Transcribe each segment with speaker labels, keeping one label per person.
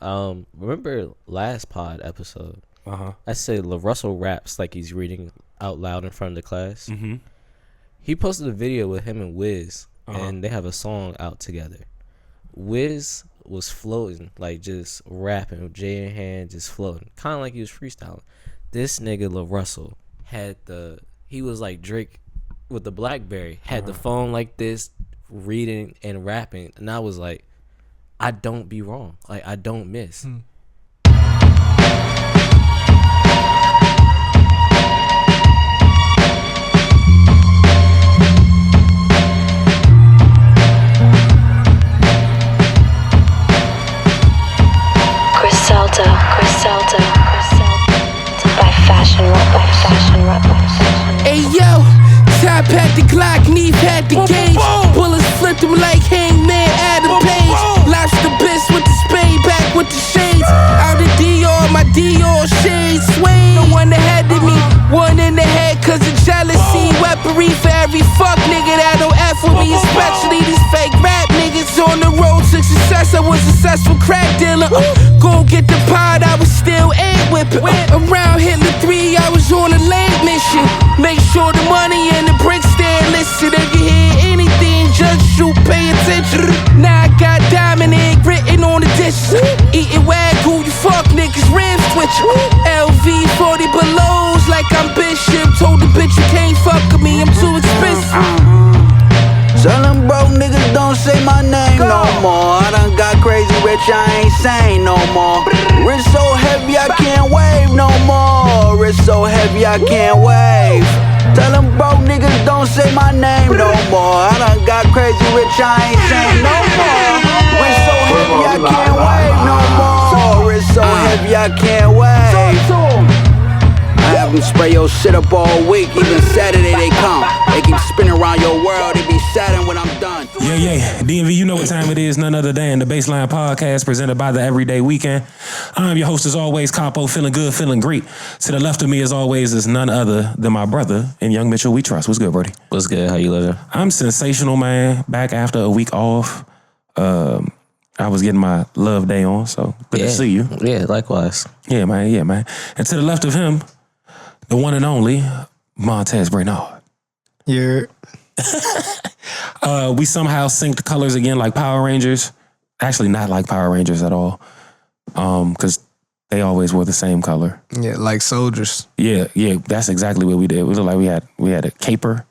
Speaker 1: Remember last pod episode? I said LaRussell raps like he's reading out loud in front of the class. Mm-hmm. He posted a video with him and Wiz, and they have a song out together. Wiz was floating, like just rapping with J in hand, just floating, kind of like he was freestyling. This nigga LaRussell he was like Drake with the BlackBerry, had the phone like this, reading and rapping, and I was like, I don't be wrong, like I don't miss.
Speaker 2: Griselda, by Fashion Rap.
Speaker 3: Hey yo, top at the Glock, knee at the gauge. Bullets flipped him like Hangman Adam Page. Lobster Biss with the spade, back with the shades. Out of Dior, my Dior shades sway. No one ahead of me, one in the head cause of jealousy. Weaponry for every fuck nigga that don't F with me. Especially these fake rap niggas on the road to success. I was a successful crack dealer. Go get the pod, I was still whipping. Around Hitler 3, I was on a late mission. Make sure the money and the bricks stay listed. If you hear anything, just shoot, pay attention. Now I got diamond egg written on the dishes. Eating wagyu, you fuck niggas, rib switching. LV 40 belows like I'm Bishop. Told the bitch you can't fuck with me, I'm too expensive.
Speaker 4: Tell them broke niggas don't say my name no more. I done got crazy rich, I ain't sane no more. Wrist so heavy I can't wave no more. Wrist so heavy I can't wave. Tell them broke niggas don't say my name no more. I done got crazy rich, I ain't sane no more. Wrist so heavy I can't wave no more. Wrist so heavy I can't wave. I have them spray your shit up all week. Even Saturday they come. They keep spinning around your world. They be saddened when I'm done.
Speaker 5: Yeah. D.M.V, you know what time it is. None other than the BASSLINE podcast presented by TheEvrydywknd. I'm your host as always, Capo, feeling good, feeling great. To the left of me as always is none other than my brother and young Mitchell we trust. What's good, Brody?
Speaker 1: What's good? How you living?
Speaker 5: I'm sensational, man. Back after a week off. I was getting my love day on, so good to see you.
Speaker 1: Yeah, likewise.
Speaker 5: Yeah, man. And to the left of him, the one and only Montez Brenard.
Speaker 6: Yeah.
Speaker 5: We somehow synced colors again like Power Rangers. Actually, not like Power Rangers at all. Because they always wore the same color.
Speaker 6: Yeah, like soldiers.
Speaker 5: Yeah. That's exactly what we did. We looked like we had a caper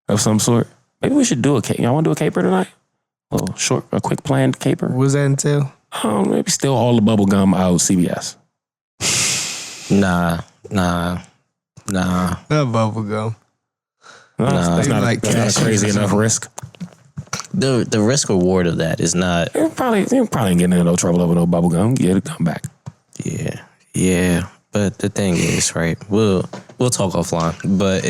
Speaker 5: of some sort. Maybe we should do a caper. Y'all want to do a caper tonight? A quick planned caper.
Speaker 6: What does that entail?
Speaker 5: Maybe steal all the bubble gum out of CBS.
Speaker 1: Nah.
Speaker 6: Not bubble gum.
Speaker 5: That's not a crazy enough risk.
Speaker 1: The risk reward of that is not.
Speaker 5: You probably ain't getting into no trouble over no bubble gum. Get it, come back.
Speaker 1: Yeah. But the thing is, right? We'll talk offline. But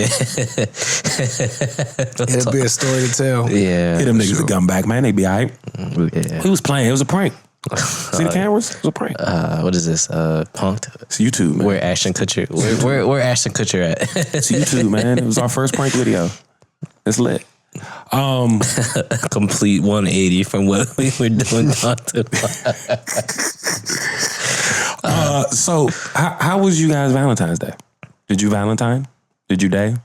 Speaker 6: it'll be a story to tell.
Speaker 1: Yeah,
Speaker 5: get them niggas to come back, man. They be alright.
Speaker 1: Yeah.
Speaker 5: He was playing. It was a prank. See the cameras? It was a prank.
Speaker 1: What is this? Punked.
Speaker 5: It's YouTube, man.
Speaker 1: Where Ashton Kutcher? Where Ashton Kutcher at?
Speaker 5: It's YouTube, man. It was our first prank video. It's lit.
Speaker 1: Complete 180 from what we were doing.
Speaker 5: So how was you guys Valentine's Day? Did you Valentine? Did you day?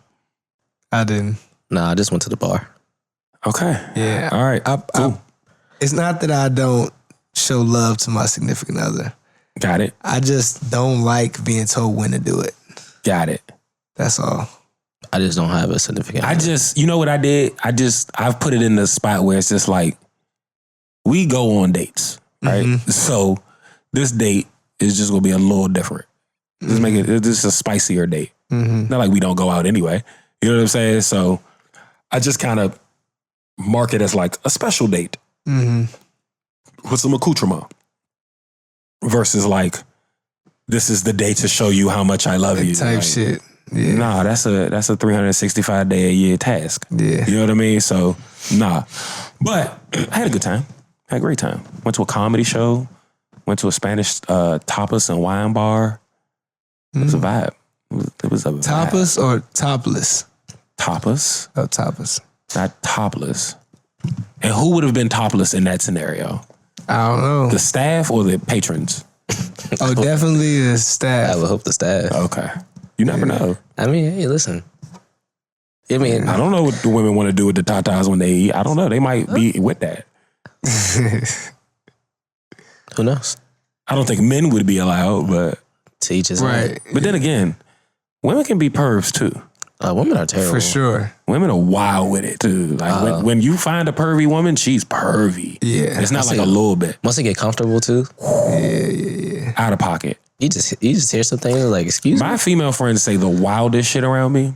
Speaker 6: I didn't.
Speaker 1: Nah, I just went to the bar.
Speaker 5: Okay.
Speaker 6: Yeah.
Speaker 5: All right. Cool.
Speaker 6: It's not that I don't show love to my significant other.
Speaker 5: Got it.
Speaker 6: I just don't like being told when to do it.
Speaker 5: Got it.
Speaker 6: That's all.
Speaker 1: I just don't have a significant other.
Speaker 5: You know what I did? I've put it in the spot where it's just like, we go on dates, right? Mm-hmm. So this date is just going to be a little different. Just make it, it's just a spicier date. Mm-hmm. Not like we don't go out anyway. You know what I'm saying? So I just kind of mark it as like a special date with some accoutrement versus like, this is the day to show you how much I love you.
Speaker 6: Type
Speaker 5: like,
Speaker 6: shit. Yeah.
Speaker 5: Nah, that's a 365 day a year task.
Speaker 6: Yeah.
Speaker 5: You know what I mean? So, nah. But I had a good time. Had a great time. Went to a comedy show. Went to a Spanish tapas and wine bar. It was a vibe. It was a vibe.
Speaker 6: Tapas or topless?
Speaker 5: Tapas.
Speaker 6: Oh, tapas.
Speaker 5: Not topless. And who would have been topless in that scenario?
Speaker 6: I don't know.
Speaker 5: The staff or the patrons?
Speaker 6: Oh, definitely the staff.
Speaker 1: I would hope the staff.
Speaker 5: Okay. You never know.
Speaker 1: I mean, hey, listen. I mean,
Speaker 5: I don't know what the women want to do with the tatas when they eat. I don't know. They might be with that.
Speaker 1: who knows?
Speaker 5: I don't think men would be allowed, but
Speaker 1: To each his own.
Speaker 6: Right.
Speaker 5: but then again, women can be pervs too.
Speaker 1: Women are terrible.
Speaker 6: For sure.
Speaker 5: Women are wild with it too. Like when you find a pervy woman, she's pervy.
Speaker 6: Yeah.
Speaker 5: It's not like a little bit
Speaker 1: Once they get comfortable too,
Speaker 5: out of pocket.
Speaker 1: you just hear some things like, excuse me.
Speaker 5: My female friends say the wildest shit around me.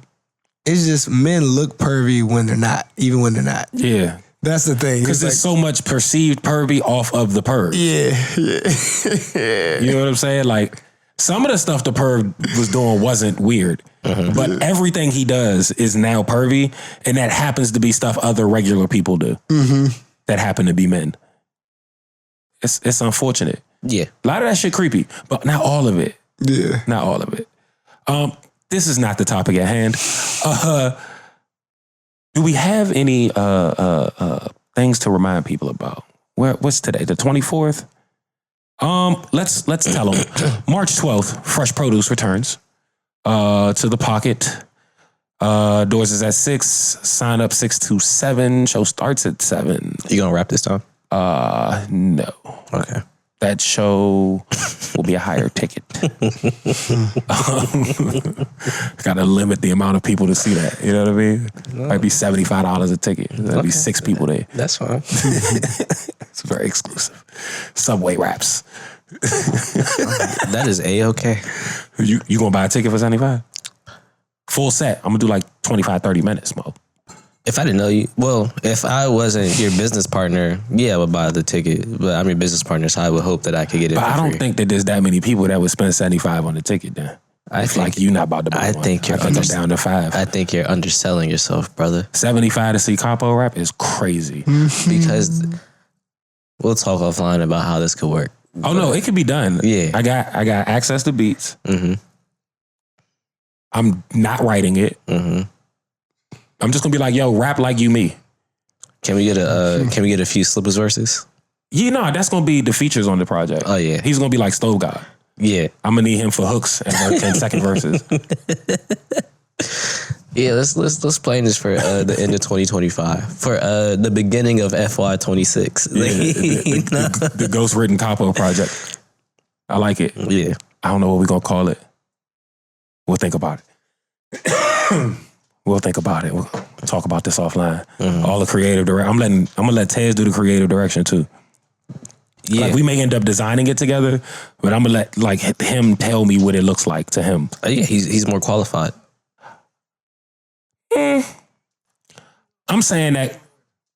Speaker 6: It's just men look pervy when they're not, even when they're not.
Speaker 5: Yeah.
Speaker 6: That's the thing.
Speaker 5: Because there's so much perceived pervy off of the perv.
Speaker 6: Yeah.
Speaker 5: You know what I'm saying? Like, some of the stuff the perv was doing wasn't weird. But everything he does is now pervy. And that happens to be stuff other regular people do. That happen to be men. It's unfortunate.
Speaker 1: Yeah.
Speaker 5: A lot of that shit creepy. But not all of it.
Speaker 6: Yeah.
Speaker 5: Not all of it. This is not the topic at hand. Do we have any things to remind people about? What's today? The 24th? Let's tell them. March 12th, Fresh Produce returns to the Pocket. Doors is at 6. Sign up 6 to 7. Show starts at 7.
Speaker 1: You gonna rap this time?
Speaker 5: No.
Speaker 1: Okay.
Speaker 5: That show will be a higher ticket. Got to limit the amount of people to see that. You know what I mean? Might be $75 a ticket. There'll be 6 people there.
Speaker 1: That's fine.
Speaker 5: It's very exclusive. Subway raps.
Speaker 1: That is A-okay.
Speaker 5: You gonna buy a ticket for 75? Full set. I'm gonna do like 25, 30 minutes, Mo.
Speaker 1: If I didn't know you, well, if I wasn't your business partner, yeah, I would buy the ticket. But I'm your business partner, so I would hope that I could get it.
Speaker 5: But
Speaker 1: for
Speaker 5: I don't
Speaker 1: free.
Speaker 5: think that there's that many people that would spend 75 on the ticket then.
Speaker 1: I think
Speaker 5: like you not about to buy one.
Speaker 1: I think you're
Speaker 5: I'm down to 5.
Speaker 1: I think you're underselling yourself, brother.
Speaker 5: 75 to see Capo rap is crazy.
Speaker 1: Because we'll talk offline about how this could work.
Speaker 5: Oh no, it could be done.
Speaker 1: Yeah.
Speaker 5: I got access to beats.
Speaker 1: Mm-hmm.
Speaker 5: I'm not writing it.
Speaker 1: Mm-hmm.
Speaker 5: I'm just gonna be like, yo, rap like you me.
Speaker 1: Can we get a few slippers verses?
Speaker 5: You know, that's gonna be the features on the project.
Speaker 1: Oh yeah.
Speaker 5: He's gonna be like Stove God.
Speaker 1: Yeah.
Speaker 5: I'm gonna need him for hooks and 10-second verses.
Speaker 1: Yeah, let's plan this for the end of 2025. For the beginning of FY26.
Speaker 5: The Ghost Written Capo project. I like it.
Speaker 1: Yeah.
Speaker 5: I don't know what we're gonna call it. We'll think about it. We'll think about it. We'll talk about this offline. All the creative direction. I'm gonna let Tez do the creative direction too.
Speaker 1: Yeah.
Speaker 5: Like we may end up designing it together, but I'm gonna let like him tell me what it looks like to him.
Speaker 1: Yeah, he's more qualified.
Speaker 5: I'm saying that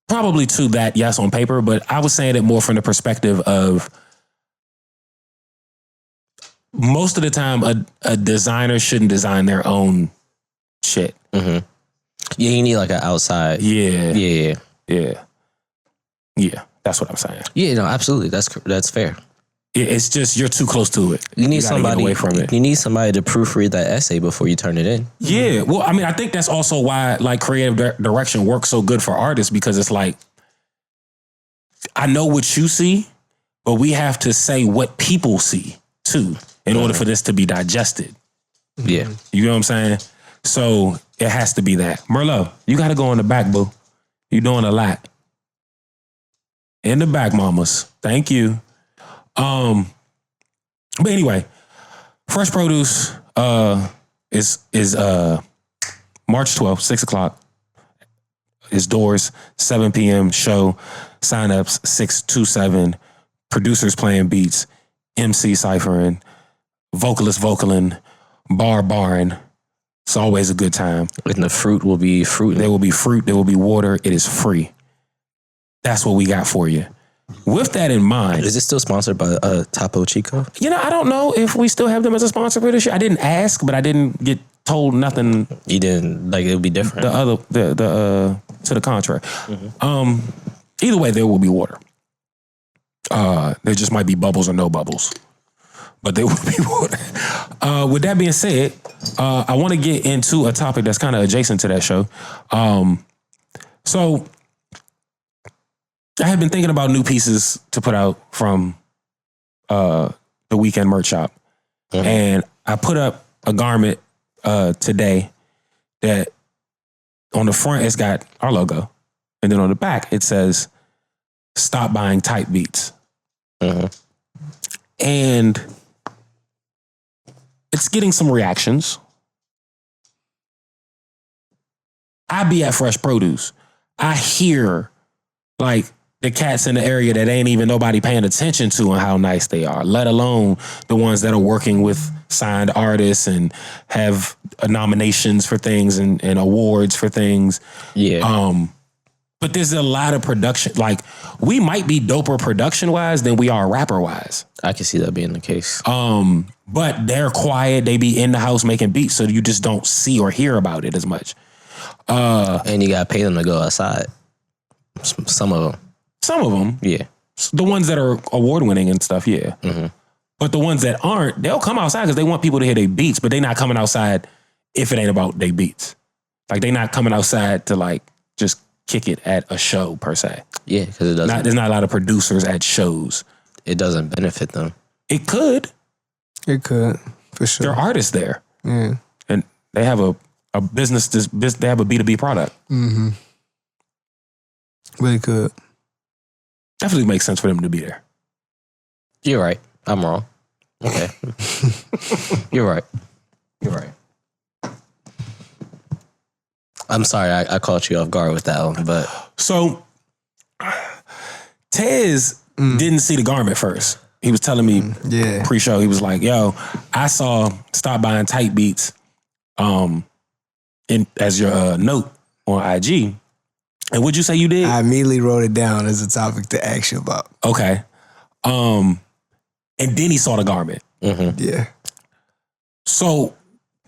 Speaker 5: probably to that, yes, on paper, but I was saying it more from the perspective of most of the time a designer shouldn't design their own shit.
Speaker 1: Mm-hmm. Yeah, you need like an outside.
Speaker 5: Yeah.
Speaker 1: Yeah.
Speaker 5: Yeah. That's what I'm saying.
Speaker 1: Yeah, no, absolutely. That's fair.
Speaker 5: It's just you're too close to it.
Speaker 1: You need
Speaker 5: gotta
Speaker 1: somebody
Speaker 5: get away from it.
Speaker 1: You need somebody to proofread that essay before you turn it in.
Speaker 5: Yeah. Well, I mean, I think that's also why like creative direction works so good for artists, because it's like, I know what you see, but we have to say what people see too in order for this to be digested.
Speaker 1: Yeah.
Speaker 5: You know what I'm saying? So it has to be that. Merlot, you got to go in the back, boo. You're doing a lot. In the back, mamas. Thank you. But anyway, Fresh Produce is March 12th, 6 o'clock. It's doors, 7 p.m. show, signups 627, producers playing beats, MC ciphering, vocalist vocaling, barring. It's always a good time.
Speaker 1: And the fruit will be fruit.
Speaker 5: There will be fruit. There will be water. It is free. That's what we got for you. With that in mind,
Speaker 1: Is it still sponsored by Topo Chico?
Speaker 5: you know, I don't know if we still have them as a sponsor for this year. I didn't ask, but I didn't get told nothing.
Speaker 1: You didn't like it would be different.
Speaker 5: To the contrary. Either way, there will be water. There just might be bubbles or no bubbles, but there will be water. With that being said, I want to get into a topic that's kind of adjacent to that show. So I have been thinking about new pieces to put out from the Weeknd merch shop. And I put up a garment today that on the front it's got our logo. And then on the back it says, "Stop buying type beats." And it's getting some reactions. I be at Fresh Produce. I hear like the cats in the area that ain't even nobody paying attention to and how nice they are, let alone the ones that are working with signed artists and have nominations for things and awards for things.
Speaker 1: Yeah.
Speaker 5: But there's a lot of production. Like, we might be doper production-wise than we are rapper-wise.
Speaker 1: I can see that being the case.
Speaker 5: But they're quiet. They be in the house making beats, so you just don't see or hear about it as much.
Speaker 1: And you got to pay them to go outside. Some of them.
Speaker 5: Some of them.
Speaker 1: Yeah.
Speaker 5: The ones that are award-winning and stuff, yeah. But the ones that aren't, they'll come outside because they want people to hear their beats, but they not coming outside if it ain't about their beats. Like, they not coming outside to, like, just kick it at a show, per se.
Speaker 1: Yeah, because it doesn't.
Speaker 5: There's not a lot of producers at shows.
Speaker 1: It doesn't benefit them.
Speaker 5: It could.
Speaker 6: It could, for sure.
Speaker 5: There are artists there.
Speaker 6: Yeah.
Speaker 5: And they have a business, they have a B2B product.
Speaker 6: But it could.
Speaker 5: Definitely makes sense for them to be there.
Speaker 1: You're right. I'm wrong. Okay. You're right. You're right. I'm sorry, I caught you off guard with that one, but...
Speaker 5: So, Tez didn't see the garment first. He was telling me pre-show, he was like, yo, I saw Stop Buying Type Beats as your note on IG. And what'd you say you did?
Speaker 6: I immediately wrote it down as a topic to ask you about.
Speaker 5: Okay. And then he saw the garment.
Speaker 6: Yeah.
Speaker 5: So...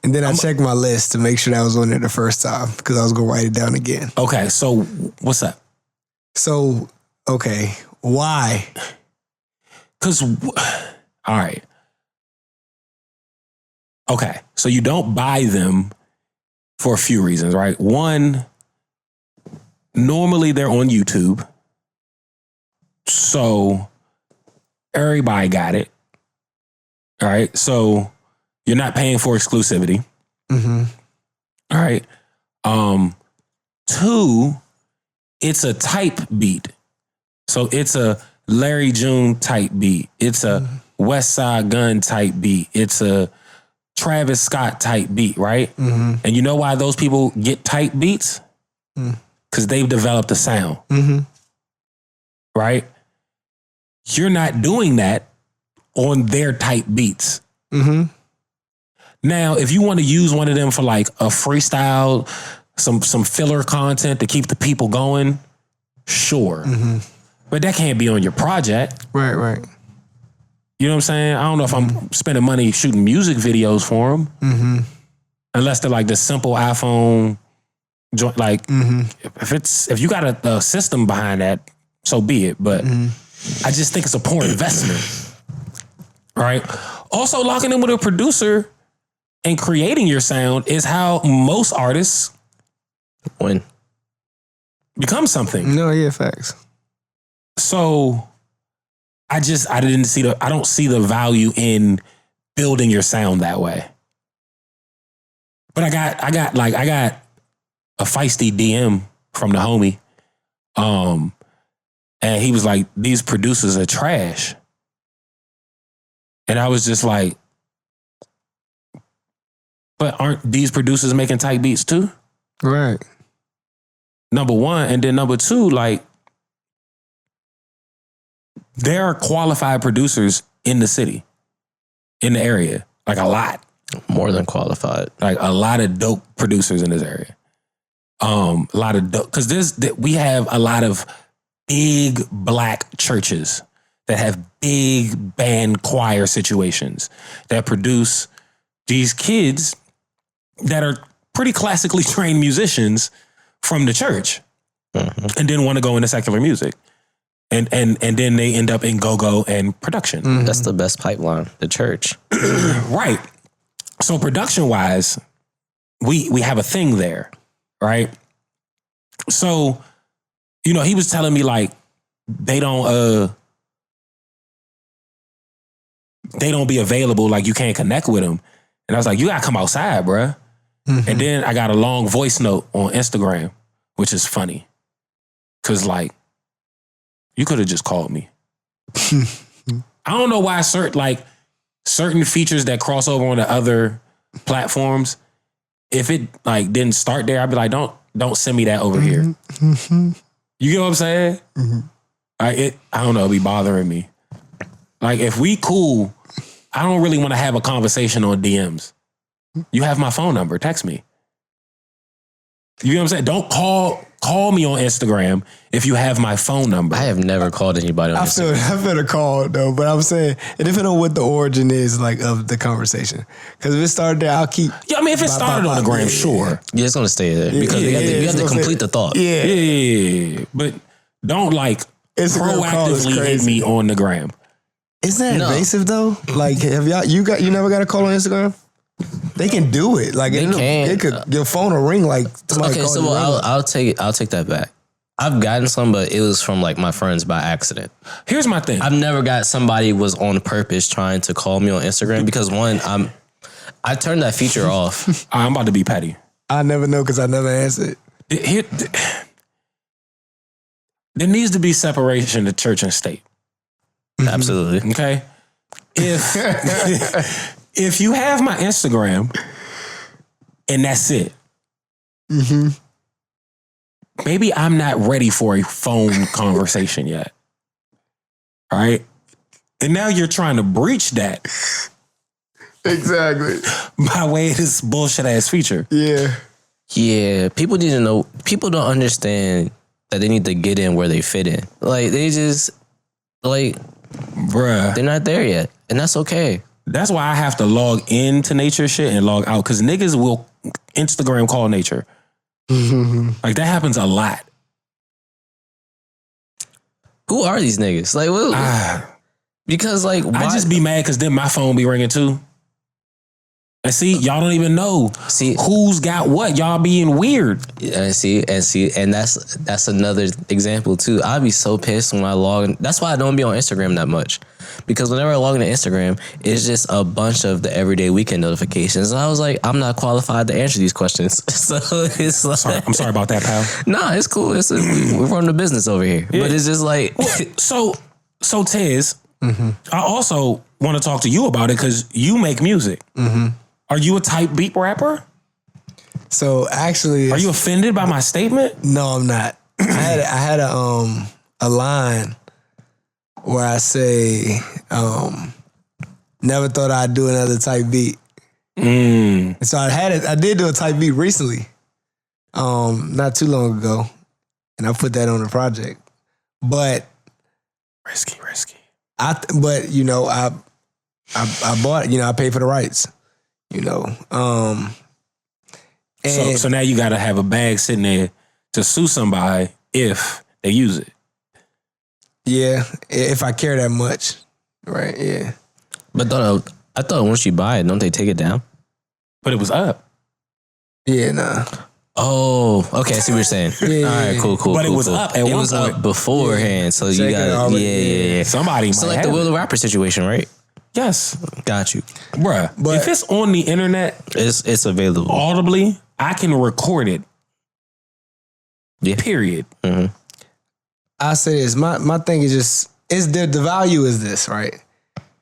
Speaker 6: And then I checked my list to make sure that was on there the first time because I was going to write it down again.
Speaker 5: Okay, so what's up?
Speaker 6: So, okay, why?
Speaker 5: Because, all right. Okay, so you don't buy them for a few reasons, right? One, normally they're on YouTube. So everybody got it. All right, so... You're not paying for exclusivity. All right. 2, it's a type beat. So it's a Larry June type beat. It's a West Side Gun type beat. It's a Travis Scott type beat, right? And you know why those people get type beats? Because they've developed a sound. Right? You're not doing that on their type beats. Now, if you want to use one of them for like a freestyle, some filler content to keep the people going, sure. But that can't be on your project.
Speaker 6: Right.
Speaker 5: You know what I'm saying? I don't know if I'm spending money shooting music videos for them. Unless they're like the simple iPhone joint. Like, if you got a system behind that, so be it. But I just think it's a poor investment. Right? Also, locking in with a producer and creating your sound is how most artists become something.
Speaker 6: No, yeah, facts.
Speaker 5: So I don't see the value in building your sound that way. But I got a feisty DM from the homie. And he was like, these producers are trash. And I was just like, but aren't these producers making type beats too?
Speaker 6: Right.
Speaker 5: Number one. And then number two, like, there are qualified producers in the city, in the area. Like a lot.
Speaker 1: More than qualified.
Speaker 5: Like a lot of dope producers in this area. A lot of dope, because we have a lot of big black churches that have big band choir situations that produce these kids that are pretty classically trained musicians from the church and then want to go into secular music. And then they end up in go-go and production.
Speaker 1: That's the best pipeline, the church.
Speaker 5: Right. So production-wise, we have a thing there, right? So, you know, he was telling me like, they don't be available. Like you can't connect with them. And I was like, you gotta come outside, bruh. Mm-hmm. And then I got a long voice note on Instagram, which is funny. Cause like, you could have just called me. I don't know why certain features that cross over on the other platforms, if it like didn't start there, I'd be like, don't send me that over here.
Speaker 6: Mm-hmm.
Speaker 5: You get what I'm saying? Mm-hmm. I don't know, it be bothering me. Like if we cool, I don't really want to have a conversation on DMs. You have my phone number, text me. You know what I'm saying? Don't call me on Instagram if you have my phone number.
Speaker 1: I have never called anybody on Instagram.
Speaker 6: I feel a call though, but I'm saying it depends on what the origin is like of the conversation. Because if it started there, I'll keep.
Speaker 5: Yeah, I mean, if it started on the gram, sure.
Speaker 1: Yeah, it's gonna stay there because you have to complete the thought.
Speaker 5: Yeah. But don't like proactively hit me on the gram.
Speaker 6: Isn't that invasive though? Like, have you never got a call on Instagram? They can do it. Like it could your phone will ring like somebody.
Speaker 1: Okay, so I'll take that back. I've gotten some, but it was from like my friends by accident.
Speaker 5: Here's my thing.
Speaker 1: I've never got somebody was on purpose trying to call me on Instagram because one, I turned that feature off.
Speaker 5: I'm about to be petty.
Speaker 6: I never know because I never answered.
Speaker 5: There needs to be separation of church and state.
Speaker 1: Absolutely.
Speaker 5: Okay. If you have my Instagram and that's it, maybe I'm not ready for a phone conversation yet. All right. And now you're trying to breach that.
Speaker 6: Exactly.
Speaker 5: By way of this bullshit ass feature.
Speaker 6: Yeah.
Speaker 1: Yeah. People need to know. People don't understand that they need to get in where they fit in. Like, they just, like,
Speaker 5: bruh,
Speaker 1: they're not there yet. And that's okay.
Speaker 5: That's why I have to log into nature shit and log out. Because niggas will Instagram call nature. Like, that happens a lot.
Speaker 1: Who are these niggas? Like, what? Because, like, why?
Speaker 5: I just be mad because then my phone be ringing too. And see, y'all don't even know who's got what. Y'all being weird.
Speaker 1: And that's another example too. I'd be so pissed when I log in. That's why I don't be on Instagram that much. Because whenever I log into Instagram, it's just a bunch of the EvrydywKnd notifications. And I was like, I'm not qualified to answer these questions. So it's like,
Speaker 5: I'm sorry about that, pal.
Speaker 1: Nah, it's cool. We're running a business over here. Yeah. But it's just like
Speaker 5: so Tez, I also want to talk to you about it because you make music. Are you a type beat rapper?
Speaker 6: So actually,
Speaker 5: are you offended by my statement?
Speaker 6: No, I'm not. I had a line where I say, never thought I'd do another type beat. And so I did do a type beat recently, not too long ago, and I put that on the project. But
Speaker 5: risky.
Speaker 6: But you know, I bought it. You know, I paid for the rights. You know, and
Speaker 5: so now you got to have a bag sitting there to sue somebody if they use it.
Speaker 6: Yeah, if I care that much, right? Yeah,
Speaker 1: but I thought once you buy it, don't they take it down?
Speaker 5: But it was up.
Speaker 6: Yeah, nah.
Speaker 1: Oh, okay. I see what you're saying.
Speaker 6: Yeah,
Speaker 1: all right, cool.
Speaker 5: But it was up at one point. It was up
Speaker 1: beforehand, so you got yeah.
Speaker 5: Somebody
Speaker 1: so
Speaker 5: might
Speaker 1: like
Speaker 5: have
Speaker 1: the Will the Rapper situation, right?
Speaker 5: Yes.
Speaker 1: Got you.
Speaker 5: Bruh, but if it's on the internet,
Speaker 1: it's available.
Speaker 5: Audibly, I can record it. Yeah. Period.
Speaker 6: I say this. My thing is just, the value is this, right?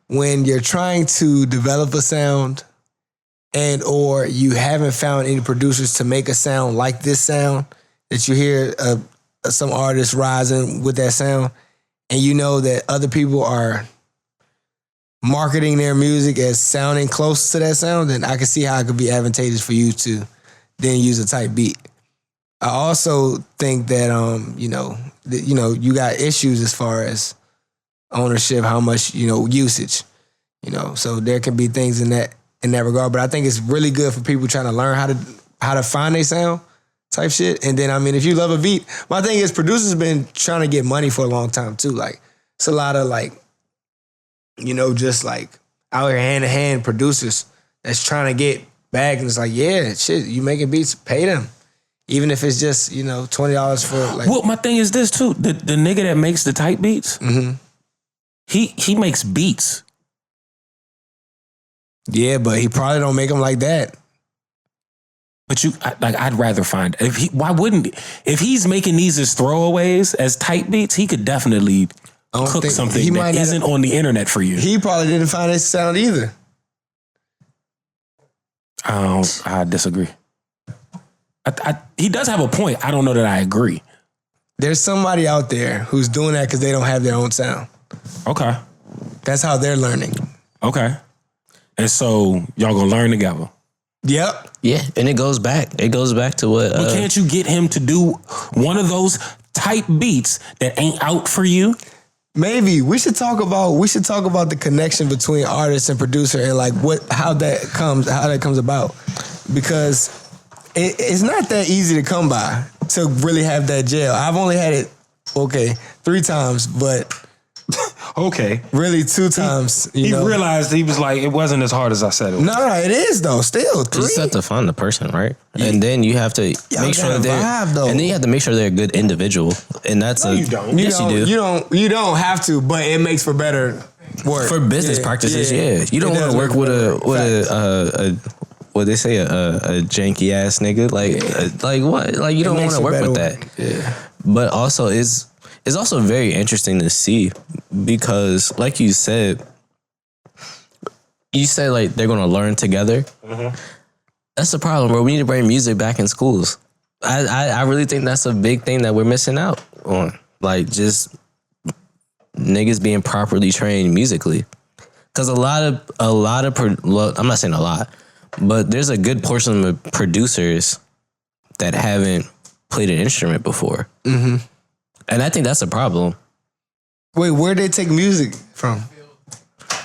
Speaker 6: When you're trying to develop a sound and or you haven't found any producers to make a sound like this sound, that you hear some artists rising with that sound, and you know that other people are marketing their music as sounding close to that sound, then I can see how it could be advantageous for you to then use a type beat. I also think that you got issues as far as ownership, how much, usage, so there can be things in that regard. But I think it's really good for people trying to learn how to find their sound type shit. And then, I mean, if you love a beat, my thing is producers been trying to get money for a long time too. Like, it's a lot of like, just like out here hand-to-hand producers that's trying to get back. And it's like, yeah, shit, you making beats, pay them. Even if it's just, $20 for like.
Speaker 5: Well, my thing is this too. The nigga that makes the type beats, he makes beats.
Speaker 6: Yeah, but he probably don't make them like that.
Speaker 5: But I'd rather find why wouldn't he? If he's making these as throwaways as type beats, he could definitely cook something that isn't on the internet for you.
Speaker 6: He probably didn't find this sound either.
Speaker 5: I disagree. He does have a point. I don't know that I agree.
Speaker 6: There's somebody out there who's doing that because they don't have their own sound.
Speaker 5: Okay.
Speaker 6: That's how they're learning.
Speaker 5: Okay. And so y'all gonna learn together.
Speaker 6: Yep.
Speaker 1: Yeah, and it goes back. It goes back to what.
Speaker 5: But can't you get him to do one of those type beats that ain't out for you?
Speaker 6: Maybe we should talk about the connection between artist and producer and like how that comes about, because it's not that easy to come by to really have that gel. I've only had it 3 times, but
Speaker 5: okay,
Speaker 6: really 2 times.
Speaker 5: He realized he was like, it wasn't as hard as I said it was.
Speaker 6: No, it is though. Still 3.
Speaker 1: You just have to find the person, right? Yeah. And then you have to make sure and then you have to make sure they're a good individual. And that's
Speaker 5: you don't.
Speaker 1: Yes, you do.
Speaker 6: You don't have to, but it makes for better work
Speaker 1: for business practices. Yeah, you don't want to work with a what they say a janky ass nigga like what, like you don't want to work with that.
Speaker 6: Yeah,
Speaker 1: but also it's also very interesting to see, because like you said like they're gonna learn together. That's the problem, bro. We need to bring music back in schools. I really think that's a big thing that we're missing out on, like just niggas being properly trained musically. Because a lot of I'm not saying a lot, but there's a good portion of producers that haven't played an instrument before. And I think that's a problem.
Speaker 6: Wait, where'd they take music from?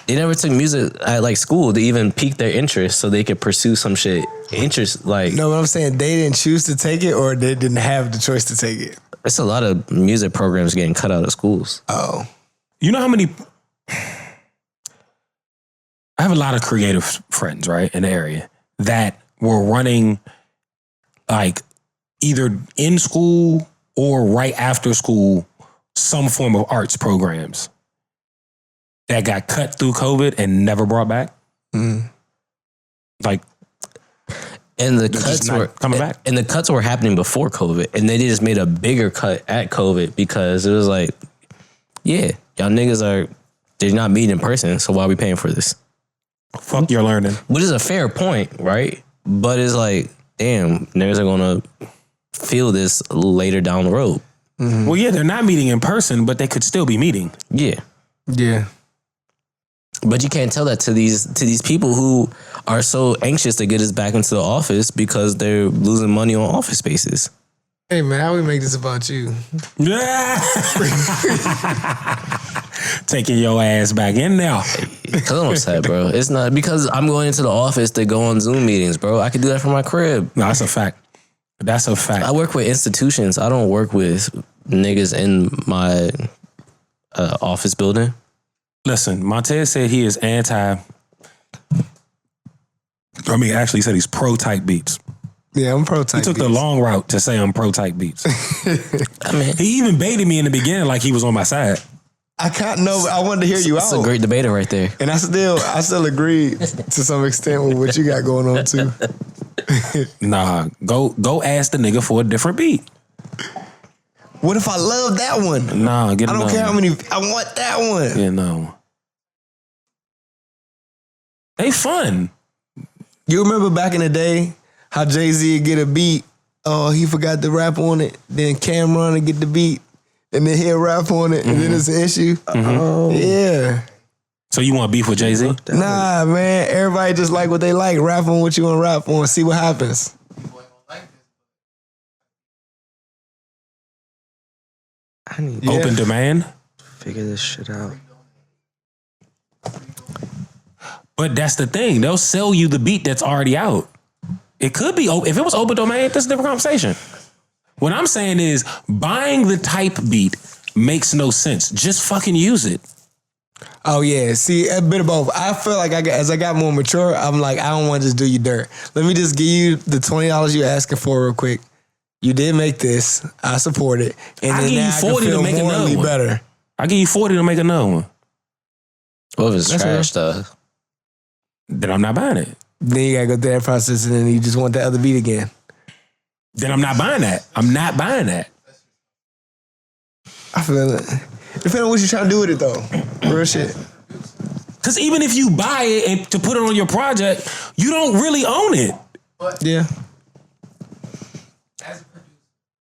Speaker 1: They never took music at like school to even pique their interest so they could pursue some shit. No,
Speaker 6: what I'm saying, they didn't choose to take it, or they didn't have the choice to take it.
Speaker 1: It's a lot of music programs getting cut out of schools.
Speaker 6: Oh.
Speaker 5: You know how many... I have a lot of creative friends, right, in the area that were running like either in school or right after school, some form of arts programs that got cut through COVID and never brought back. Like,
Speaker 1: and the cuts were
Speaker 5: coming back.
Speaker 1: And the cuts were happening before COVID, and they just made a bigger cut at COVID because it was like, yeah, y'all niggas they're not meeting in person, so why are we paying for this?
Speaker 5: Fuck your learning.
Speaker 1: Which is a fair point, right? But it's like, damn, niggas are gonna feel this later down the road.
Speaker 5: Well, yeah, they're not meeting in person, but they could still be meeting.
Speaker 1: Yeah.
Speaker 6: Yeah.
Speaker 1: But you can't tell that to these people who are so anxious to get us back into the office because they're losing money on office spaces.
Speaker 6: Hey man, how we make this about you?
Speaker 5: Taking your ass back in there.
Speaker 1: Cause I'm upset, bro. It's not because I'm going into the office to go on Zoom meetings, bro. I could do that from my crib.
Speaker 5: No, that's a fact. That's a fact.
Speaker 1: I work with institutions. I don't work with niggas in my office building.
Speaker 5: Listen, Montez said he is actually he said he's pro-type beats.
Speaker 6: Yeah, I'm pro-type
Speaker 5: beats. He took the long route to say I'm pro-type beats.
Speaker 1: I mean,
Speaker 5: he even baited me in the beginning like he was on my side.
Speaker 6: I wanted to hear you out.
Speaker 1: It's a great debater right there.
Speaker 6: And I still agree to some extent with what you got going on too.
Speaker 5: Nah, go ask the nigga for a different beat.
Speaker 6: What if I love that one?
Speaker 5: Nah, get
Speaker 6: I don't care how many. I want that one.
Speaker 5: Yeah, no. They fun.
Speaker 6: You remember back in the day how Jay-Z would get a beat? Oh, he forgot to rap on it. Then Cameron would get the beat, and then he'll rap on it, and then it's an issue. Oh, yeah.
Speaker 5: So you want beef with Jay-Z?
Speaker 6: Nah, man. Everybody just like what they like. Rap on what you want to rap on. See what happens.
Speaker 1: I need
Speaker 5: open demand.
Speaker 1: Figure this shit out.
Speaker 5: But that's the thing. They'll sell you the beat that's already out. It could be if it was open domain, that's a different conversation. What I'm saying is buying the type beat makes no sense. Just fucking use it.
Speaker 6: Oh yeah, see, a bit of both. I feel like as I got more mature, I'm like, I don't want to just do you dirt. Let me just give you the $20 you're asking for real quick. You did make this. I support it. And
Speaker 5: I
Speaker 6: then
Speaker 5: give you
Speaker 6: now
Speaker 5: 40
Speaker 6: I can
Speaker 5: to
Speaker 6: feel
Speaker 5: make another
Speaker 6: morally
Speaker 5: one.
Speaker 6: better.
Speaker 5: I give you 40 to make another one.
Speaker 1: What if it's
Speaker 6: That's
Speaker 1: trash though?
Speaker 5: Then I'm not buying it.
Speaker 6: Then you gotta go through that process, and then you just want the other beat again.
Speaker 5: Then I'm not buying that. I'm not buying that.
Speaker 6: I feel it. Depending on what you're trying to do with it, though. Real shit.
Speaker 5: Because even if you buy it and to put it on your project, you don't really own it.
Speaker 6: Yeah.
Speaker 7: As a producer,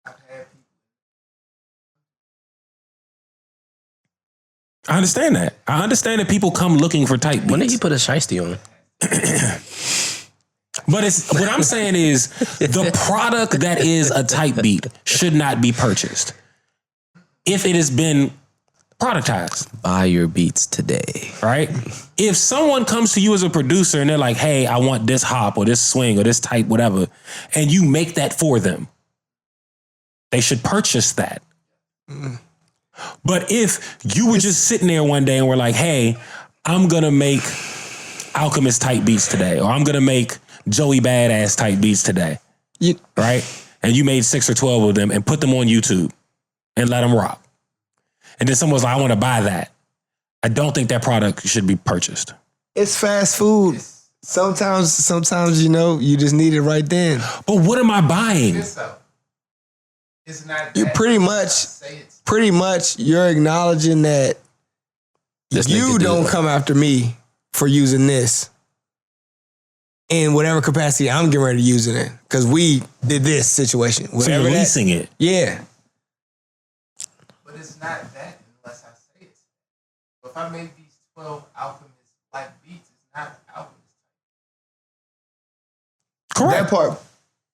Speaker 7: I've had people.
Speaker 5: I understand that. I understand that people come looking for type beats.
Speaker 1: When did you put a shiesty on?
Speaker 5: But it's what I'm saying is the product that is a type beat should not be purchased if it has been productized.
Speaker 1: Buy your beats today.
Speaker 5: Right? If someone comes to you as a producer and they're like, hey, I want this hop or this swing or this type, whatever, and you make that for them, they should purchase that. But if you were just sitting there one day and were like, hey, I'm going to make Alchemist type beats today, or I'm going to make Joey Badass type beats today, right? And you made 6 or 12 of them and put them on YouTube and let them rock. And then someone was like, I want to buy that. I don't think that product should be purchased.
Speaker 6: It's fast food. Sometimes, you know, you just need it right then.
Speaker 5: But what am I buying?
Speaker 7: It's not
Speaker 6: You
Speaker 7: that.
Speaker 6: pretty much, you're acknowledging that
Speaker 1: This
Speaker 6: you
Speaker 1: nigga
Speaker 6: don't
Speaker 1: do it.
Speaker 6: come after me for using this in whatever capacity I'm getting ready to use it in. Because we did this situation.
Speaker 5: So
Speaker 6: Whatever
Speaker 5: you're
Speaker 6: that-
Speaker 5: leasing it.
Speaker 6: Yeah.
Speaker 7: But it's not that unless I say it. But if I make these 12 Alchemist like beats, it's not Alchemist.
Speaker 5: Correct.
Speaker 6: That part.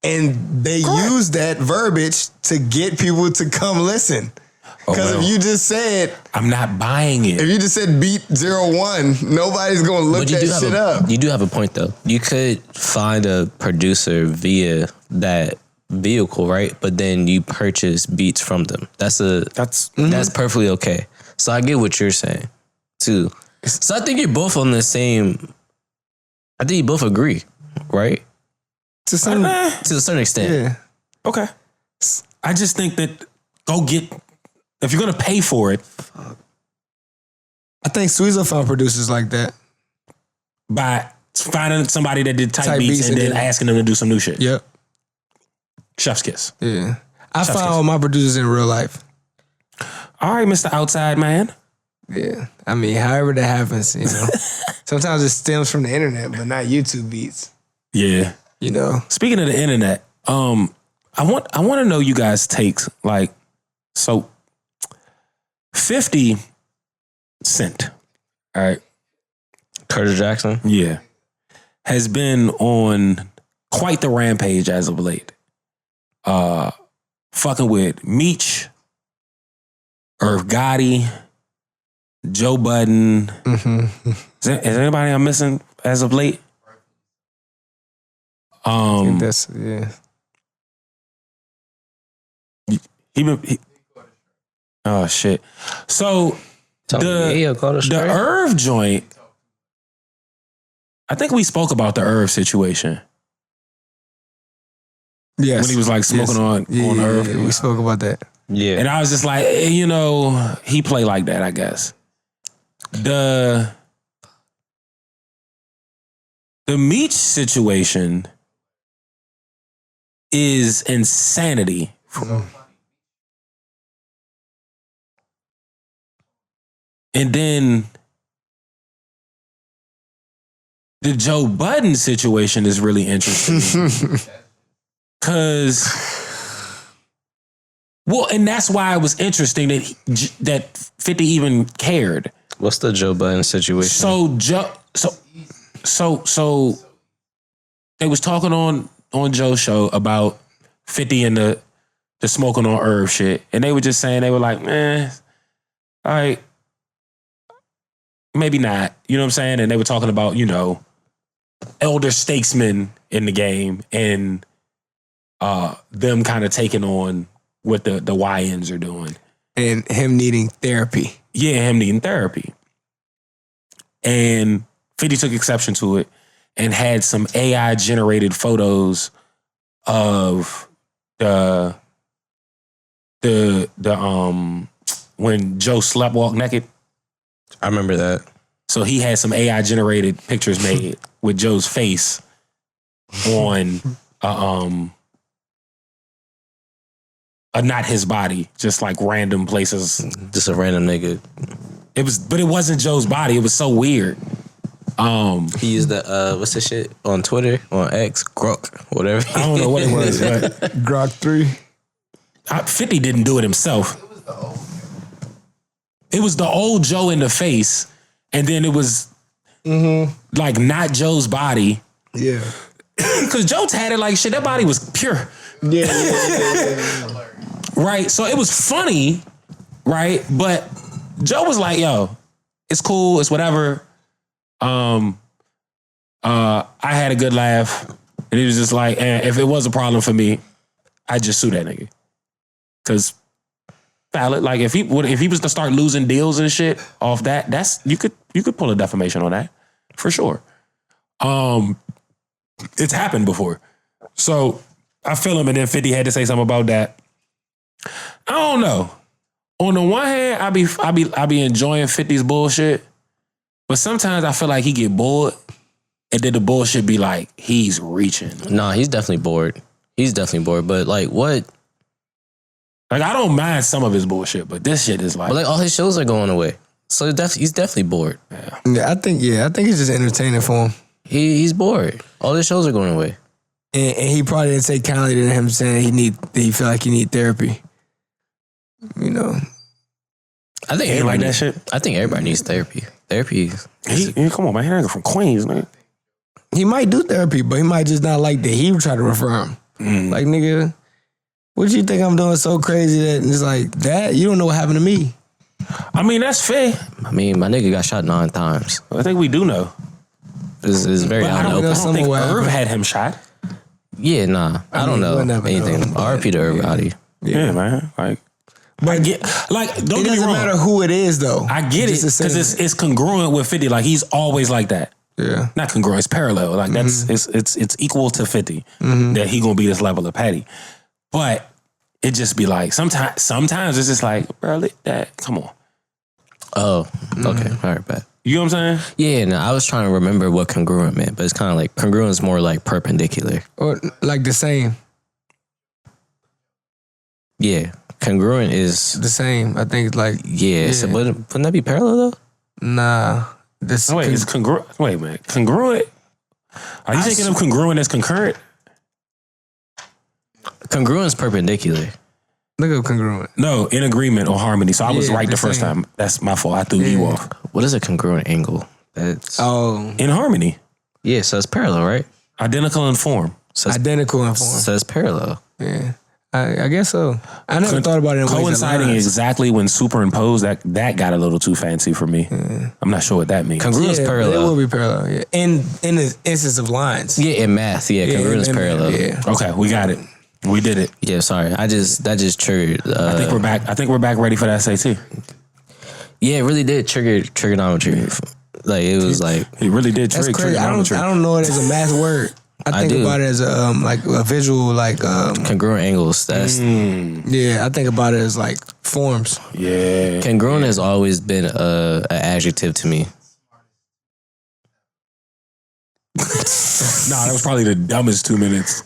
Speaker 6: And they use that verbiage to get people to come listen. Because if you just said,
Speaker 5: I'm not buying it.
Speaker 6: if you just said beat 01, nobody's going to look
Speaker 1: But you
Speaker 6: that
Speaker 1: do have
Speaker 6: shit up.
Speaker 1: You do have a point though. You could find a producer via that vehicle, right? But then you purchase beats from them. That's perfectly okay. So I get what you're saying too. So I think you're both on the same. I think you both agree, right?
Speaker 6: To some,
Speaker 1: To a certain extent.
Speaker 6: yeah.
Speaker 5: Okay. I just think that if you're going to pay for it,
Speaker 6: I think Sweezo found producers like that.
Speaker 5: by finding somebody that did type
Speaker 6: Type
Speaker 5: beats
Speaker 6: beats
Speaker 5: and
Speaker 6: and
Speaker 5: then
Speaker 6: then-
Speaker 5: asking them to do some new shit.
Speaker 6: Yep.
Speaker 5: Chef's kiss.
Speaker 6: Yeah. I
Speaker 5: Chef's
Speaker 6: found
Speaker 5: kiss.
Speaker 6: all my producers in real life.
Speaker 5: All right, Mr. Outside Man.
Speaker 6: Yeah. I mean, however that happens, you know. Sometimes it stems from the internet, but not YouTube beats.
Speaker 5: Yeah.
Speaker 6: You know.
Speaker 5: Speaking of the internet, I want to know you guys' takes. Like, so 50 Cent, all right,
Speaker 1: Curtis Jackson.
Speaker 5: yeah, has been on quite the rampage as of late. Fucking with Meech, Irv Gotti, Joe Budden.
Speaker 6: Mm-hmm.
Speaker 5: Is anybody I'm missing as of late?
Speaker 6: That's, yeah.
Speaker 5: Oh shit. So the Irv joint, I think we spoke about the Irv situation.
Speaker 6: Yes.
Speaker 5: When he was like smoking on Irv.
Speaker 6: Yeah, we spoke about that.
Speaker 1: Yeah.
Speaker 5: And I was just like, you know, he played like that, I guess. The Meech situation is insanity. And then the Joe Budden situation is really interesting. Cause, well, and that's why it was interesting that 50 even cared.
Speaker 1: What's the Joe Budden situation?
Speaker 5: So they was talking on Joe's show about 50 and the smoking on Irv shit, and they were just saying, they were like, man, all right, maybe not. You know what I'm saying? And they were talking about, you know, elder statesmen in the game and them kind of taking on what the YNs are doing.
Speaker 6: And him needing therapy.
Speaker 5: Yeah, him needing therapy. And 50 took exception to it and had some AI generated photos of when Joe sleptwalk naked.
Speaker 1: I remember that.
Speaker 5: So he had some AI generated pictures made with Joe's face on not his body, just like random places.
Speaker 1: Just a random nigga.
Speaker 5: But it wasn't Joe's body. It was so weird.
Speaker 1: He used the what's the shit on Twitter, on X, Grok, whatever.
Speaker 5: I don't know what it was, but
Speaker 6: Grok 3.
Speaker 5: 50 didn't do it himself. It was the old Joe in the face, and then it was like not Joe's body.
Speaker 6: Yeah.
Speaker 5: Because Joe had it like shit. That body was pure.
Speaker 6: Yeah.
Speaker 5: Right? So it was funny, right? But Joe was like, yo, it's cool, it's whatever. I had a good laugh. And he was just like, if it was a problem for me, I'd just sue that nigga. Cause valid, like if he was to start losing deals and shit off that, that's you could pull a defamation on that for sure. It's happened before. So I feel him, and then 50 had to say something about that. I don't know. On the one hand, I be enjoying 50's bullshit, but sometimes I feel like he get bored, and then the bullshit be like he's reaching.
Speaker 1: Nah, he's definitely bored. But like what?
Speaker 5: Like I don't mind some of his bullshit, but this shit is like.
Speaker 1: But like all his shows are going away, so he's definitely bored.
Speaker 6: I think it's just entertaining for him.
Speaker 1: He's bored. All his shows are going away,
Speaker 6: and he probably didn't take kindly to him saying he feel like he need therapy. You know,
Speaker 1: I think everybody
Speaker 5: like that
Speaker 1: needs,
Speaker 5: shit.
Speaker 1: I think everybody needs therapy. Therapy.
Speaker 5: Come on, man. He nigga from Queens, man.
Speaker 6: He might do therapy, but he might just not like that. He would try to refer him. Like, nigga, what you think I'm doing so crazy that it's like that? You don't know what happened to me.
Speaker 5: I mean, that's fair.
Speaker 1: I mean, my nigga got shot 9 times.
Speaker 5: I think we do know.
Speaker 1: It's very
Speaker 5: But I don't think Irv had him shot.
Speaker 1: Yeah, nah. I don't know anything. RP to everybody.
Speaker 5: Yeah, man. Like,
Speaker 6: but
Speaker 5: don't get me
Speaker 6: doesn't
Speaker 5: wrong.
Speaker 6: matter who it is, though.
Speaker 5: I get it because it's congruent with 50. Like he's always like that.
Speaker 6: Yeah,
Speaker 5: not congruent. It's parallel. Like that's it's equal to 50 that he gonna be this level of petty. But it just be like sometimes it's just like, bro, that come on.
Speaker 1: Oh, okay, all right, bet.
Speaker 5: You know what I'm saying?
Speaker 1: Yeah, no, I was trying to remember what congruent meant, but it's kind of like congruent is more like perpendicular
Speaker 6: or like the same.
Speaker 1: Yeah, congruent is
Speaker 6: the same. I think like
Speaker 1: So wouldn't that be parallel though?
Speaker 6: Nah.
Speaker 5: It's congruent. Wait a minute. Congruent? Are you thinking of congruent as concurrent?
Speaker 1: Congruent is perpendicular.
Speaker 6: Look up congruent.
Speaker 5: No, in agreement or harmony. So I was right the first time. That's my fault. I threw you off.
Speaker 1: What is a congruent angle? That's
Speaker 5: in harmony.
Speaker 1: Yeah, so it's parallel, right?
Speaker 5: Identical in form.
Speaker 6: So identical in form.
Speaker 1: So it's parallel.
Speaker 6: Yeah. I guess so. I never thought about it in
Speaker 5: coinciding exactly when superimposed. That got a little too fancy for me. I'm not sure what that means.
Speaker 1: Congruent is parallel.
Speaker 6: It will be parallel. Yeah. In the instance of lines.
Speaker 1: Yeah, in math. Yeah, congruent is parallel.
Speaker 6: Yeah.
Speaker 5: Okay, we got it. We did it.
Speaker 1: Yeah, sorry. That just triggered.
Speaker 5: I think we're back ready for that SAT.
Speaker 1: Yeah, it really did trigger trigonometry. Like it was like
Speaker 5: it really did trigger trigonometry.
Speaker 6: I don't know it as a math word. I think about it as a like a visual
Speaker 1: congruent angles. That's
Speaker 6: I think about it as like forms.
Speaker 5: Yeah,
Speaker 1: congruent has always been an adjective to me.
Speaker 5: Nah, that was probably the dumbest 2 minutes.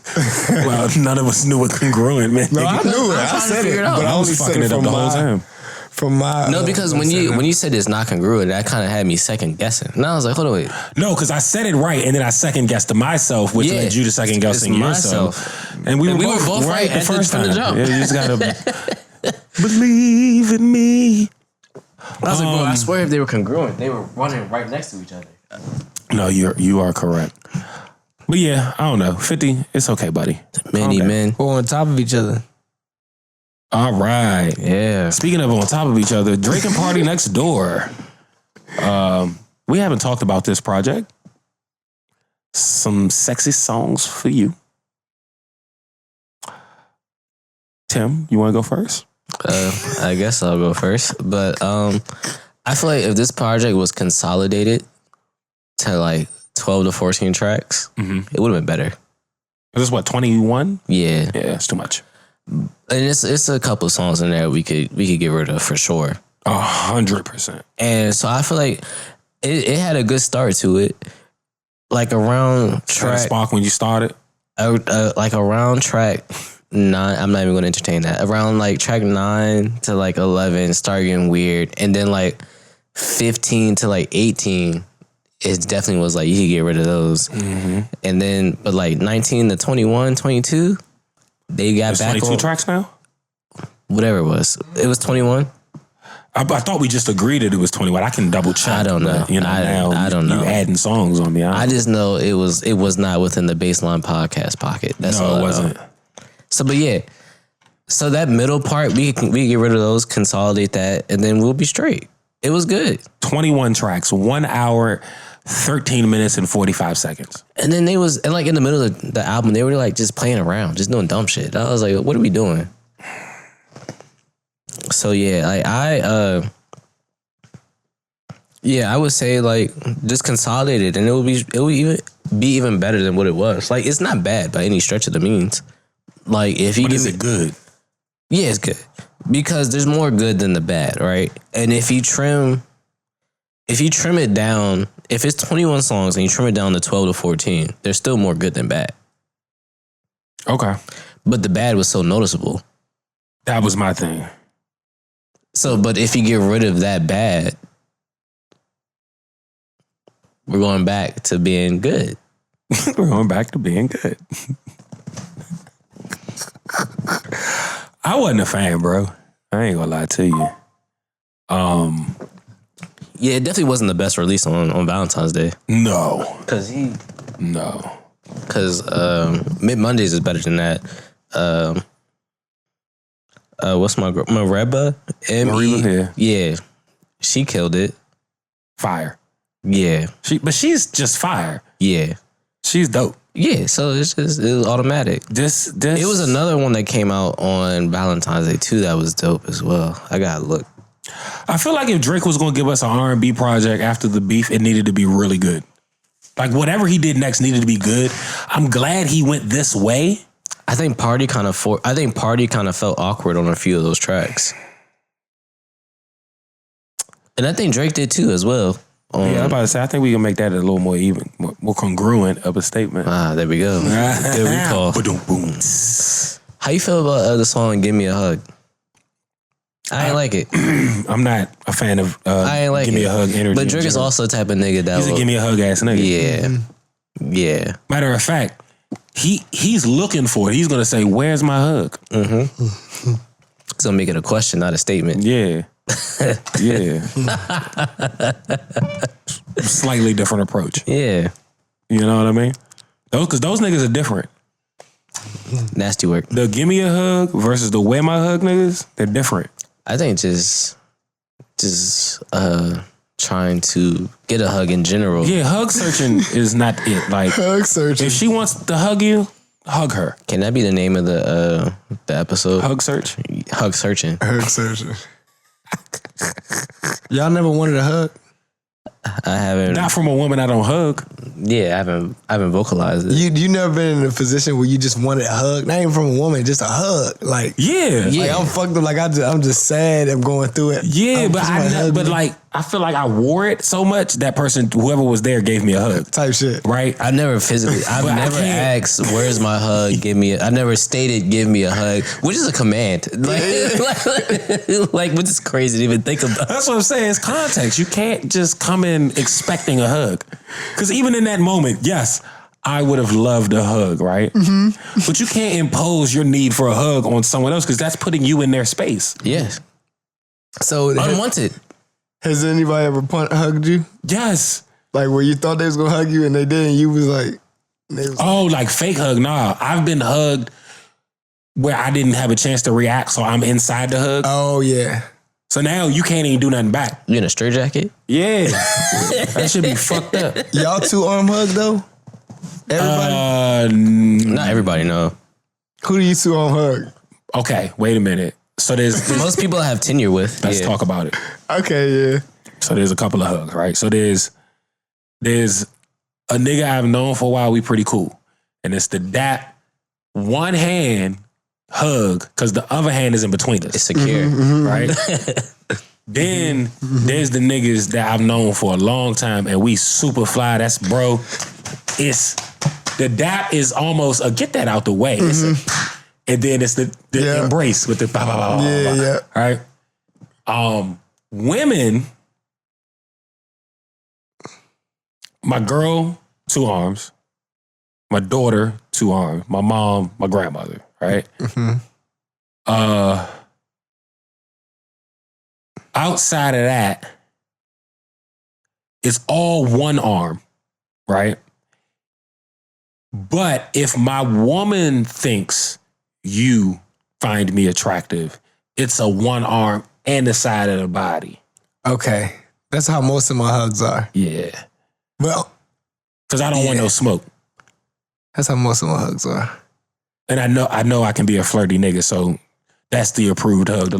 Speaker 5: Well, none of us knew what congruent meant.
Speaker 6: No, I knew it. I said it, but
Speaker 5: I was fucking it up the whole time.
Speaker 6: From my
Speaker 1: because when you said it's not congruent, that kind of had me second guessing. And I was like, hold on, wait.
Speaker 5: No, because I said it right, and then I second guessed to myself, which led you to second guessing yourself. And we were both right the first time. Yeah, you just gotta believe in me.
Speaker 1: I was like, bro, I swear if they were congruent, they were running right next to each other.
Speaker 5: No, you are correct. But yeah, I don't know. 50, it's okay, buddy.
Speaker 1: Many men
Speaker 6: on top of each other.
Speaker 5: All right.
Speaker 1: Yeah.
Speaker 5: Speaking of on top of each other, Drake and Party Next Door. We haven't talked about this project. Some sexy songs for you. Tim, you want to go first?
Speaker 1: I guess I'll go first. But I feel like if this project was consolidated to like 12 to 14 tracks, it would have been better.
Speaker 5: Is this what, 21?
Speaker 1: Yeah.
Speaker 5: Yeah, it's too much.
Speaker 1: And it's a couple songs in there we could get rid of for sure.
Speaker 5: 100%.
Speaker 1: And so I feel like it had a good start to it. Like around track
Speaker 5: Spark when you started.
Speaker 1: Like around track 9, I'm not even going to entertain that. Around like track 9 to like 11 started getting weird, and then like 15 to like 18, it definitely was like you could get rid of those. Mm-hmm. And then but like 19 to 21, 22, they got back
Speaker 5: 22
Speaker 1: on
Speaker 5: tracks now.
Speaker 1: Whatever it was 21.
Speaker 5: I thought we just agreed that it was 21. I can double check.
Speaker 1: I don't know.
Speaker 5: But,
Speaker 1: I don't know.
Speaker 5: You adding songs on me.
Speaker 1: I just know it was not within the Baseline podcast pocket. That's all.
Speaker 5: No, it wasn't.
Speaker 1: So, but yeah. So that middle part, we get rid of those, consolidate that, and then we'll be straight. It was good.
Speaker 5: 21 tracks, 1 hour, 13 minutes, and 45 seconds.
Speaker 1: And then and like in the middle of the album, they were like just playing around, just doing dumb shit. I was like, what are we doing? So yeah, like I would say like just consolidate it, and it would be even better than what it was. Like it's not bad by any stretch of the means. Like if you
Speaker 5: but is it good?
Speaker 1: Yeah, it's good because there's more good than the bad, right? And if you trim it down, if it's 21 songs and you trim it down to 12 to 14, there's still more good than bad.
Speaker 5: Okay,
Speaker 1: but the bad was so noticeable.
Speaker 5: That was my thing.
Speaker 1: So, but if you get rid of that bad, we're going back to being good.
Speaker 5: We're going back to being good. I wasn't a fan, bro. I ain't gonna lie to you.
Speaker 1: Yeah, it definitely wasn't the best release on Valentine's Day.
Speaker 5: No.
Speaker 1: Because Mid Mondays is better than that. What's my girl? Mareba?
Speaker 5: Mareba,
Speaker 1: yeah. She killed it.
Speaker 5: Fire.
Speaker 1: Yeah.
Speaker 5: But she's just fire.
Speaker 1: Yeah.
Speaker 5: She's dope.
Speaker 1: Yeah, so it was automatic.
Speaker 5: This
Speaker 1: it was another one that came out on Valentine's Day too that was dope as well. I gotta look.
Speaker 5: I feel like if Drake was gonna give us an R&B project after the beef, it needed to be really good. Like whatever he did next needed to be good. I'm glad he went this way.
Speaker 1: I think Party kind of felt awkward on a few of those tracks. And I think Drake did too as well.
Speaker 5: Yeah, I'm about to say, I think we can make that a little more even, more congruent of a statement.
Speaker 1: There we go. Good recall.
Speaker 5: Boom.
Speaker 1: How you feel about the song "Give Me a Hug"? I ain't like it.
Speaker 5: I'm not a fan of
Speaker 1: I ain't like
Speaker 5: "Give Me a Hug" energy.
Speaker 1: But Drake is also the type of nigga that
Speaker 5: he's a "Give Me a Hug" ass nigga.
Speaker 1: Yeah.
Speaker 5: Matter of fact, he's looking for it. He's gonna say, "Where's my hug?"
Speaker 1: Mm-hmm. He's gonna make it a question, not a statement.
Speaker 5: Yeah. Yeah. Slightly different approach.
Speaker 1: Yeah.
Speaker 5: You know what I mean? Because those niggas are different.
Speaker 1: Nasty work.
Speaker 5: The "Give Me a Hug" versus the "Where My Hug" niggas, they're different.
Speaker 1: I think just trying to get a hug in general.
Speaker 5: Yeah, hug searching is not it. Like
Speaker 6: hug searching.
Speaker 5: If she wants to hug you, hug her.
Speaker 1: Can that be the name of the episode?
Speaker 5: Hug search?
Speaker 1: Hug searching.
Speaker 6: Hug searching. Y'all never wanted a hug?
Speaker 1: I haven't.
Speaker 5: Not from a woman I don't hug.
Speaker 1: Yeah, I haven't vocalized it.
Speaker 6: You never been in a position where you just wanted a hug? Not even from a woman, just a hug. Like like I'm fucked up. Like I'm just sad. I'm going through it.
Speaker 5: Yeah, but like I feel like I wore it so much that person, whoever was there, gave me a hug.
Speaker 6: Type shit.
Speaker 5: Right?
Speaker 1: I've never asked, "Where's my hug?" I never stated, "Give me a hug," which is a command. Like which is crazy to even think about.
Speaker 5: That's what I'm saying. It's context. You can't just come in expecting a hug. Because even in that moment, yes, I would have loved a hug, right? Mm-hmm. But you can't impose your need for a hug on someone else because that's putting you in their space.
Speaker 1: Yes.
Speaker 6: So
Speaker 1: unwanted.
Speaker 6: Has anybody ever hugged you?
Speaker 5: Yes.
Speaker 6: Like where you thought they was gonna hug you and they did, and you was like,
Speaker 5: like fake hug? Nah, I've been hugged where I didn't have a chance to react, so I'm inside the hug.
Speaker 6: Oh yeah.
Speaker 5: So now you can't even do nothing back.
Speaker 1: You in a straitjacket?
Speaker 5: Yeah. That should be fucked up.
Speaker 6: Y'all 2-arm hug though? Everybody?
Speaker 1: Not everybody, no.
Speaker 6: Who do you 2-arm hug?
Speaker 5: Okay, wait a minute. So there's
Speaker 1: most people I have tenure with.
Speaker 5: Let's talk about it.
Speaker 6: Okay, yeah.
Speaker 5: So there's a couple of hugs, right? So there's a nigga I've known for a while. We pretty cool, and it's the dap. One hand hug because the other hand is in between us.
Speaker 1: It's secure.
Speaker 5: Right? Then there's the niggas that I've known for a long time and we super fly. That's bro. It's the dap is almost a get that out the way. And then it's the embrace with the blah, blah, blah, blah, blah. Right? Women, my girl, 2 arms. My daughter, 2 arms. My mom, my grandmother, right? Outside of that, it's all 1 arm, right? But if my woman thinks you find me attractive, it's a 1 arm and the side of the body.
Speaker 6: Okay. That's how most of my hugs are.
Speaker 5: Yeah.
Speaker 6: Well,
Speaker 5: because I don't want no smoke.
Speaker 6: That's how most of my hugs are.
Speaker 5: And I know I can be a flirty nigga, so that's the approved hug.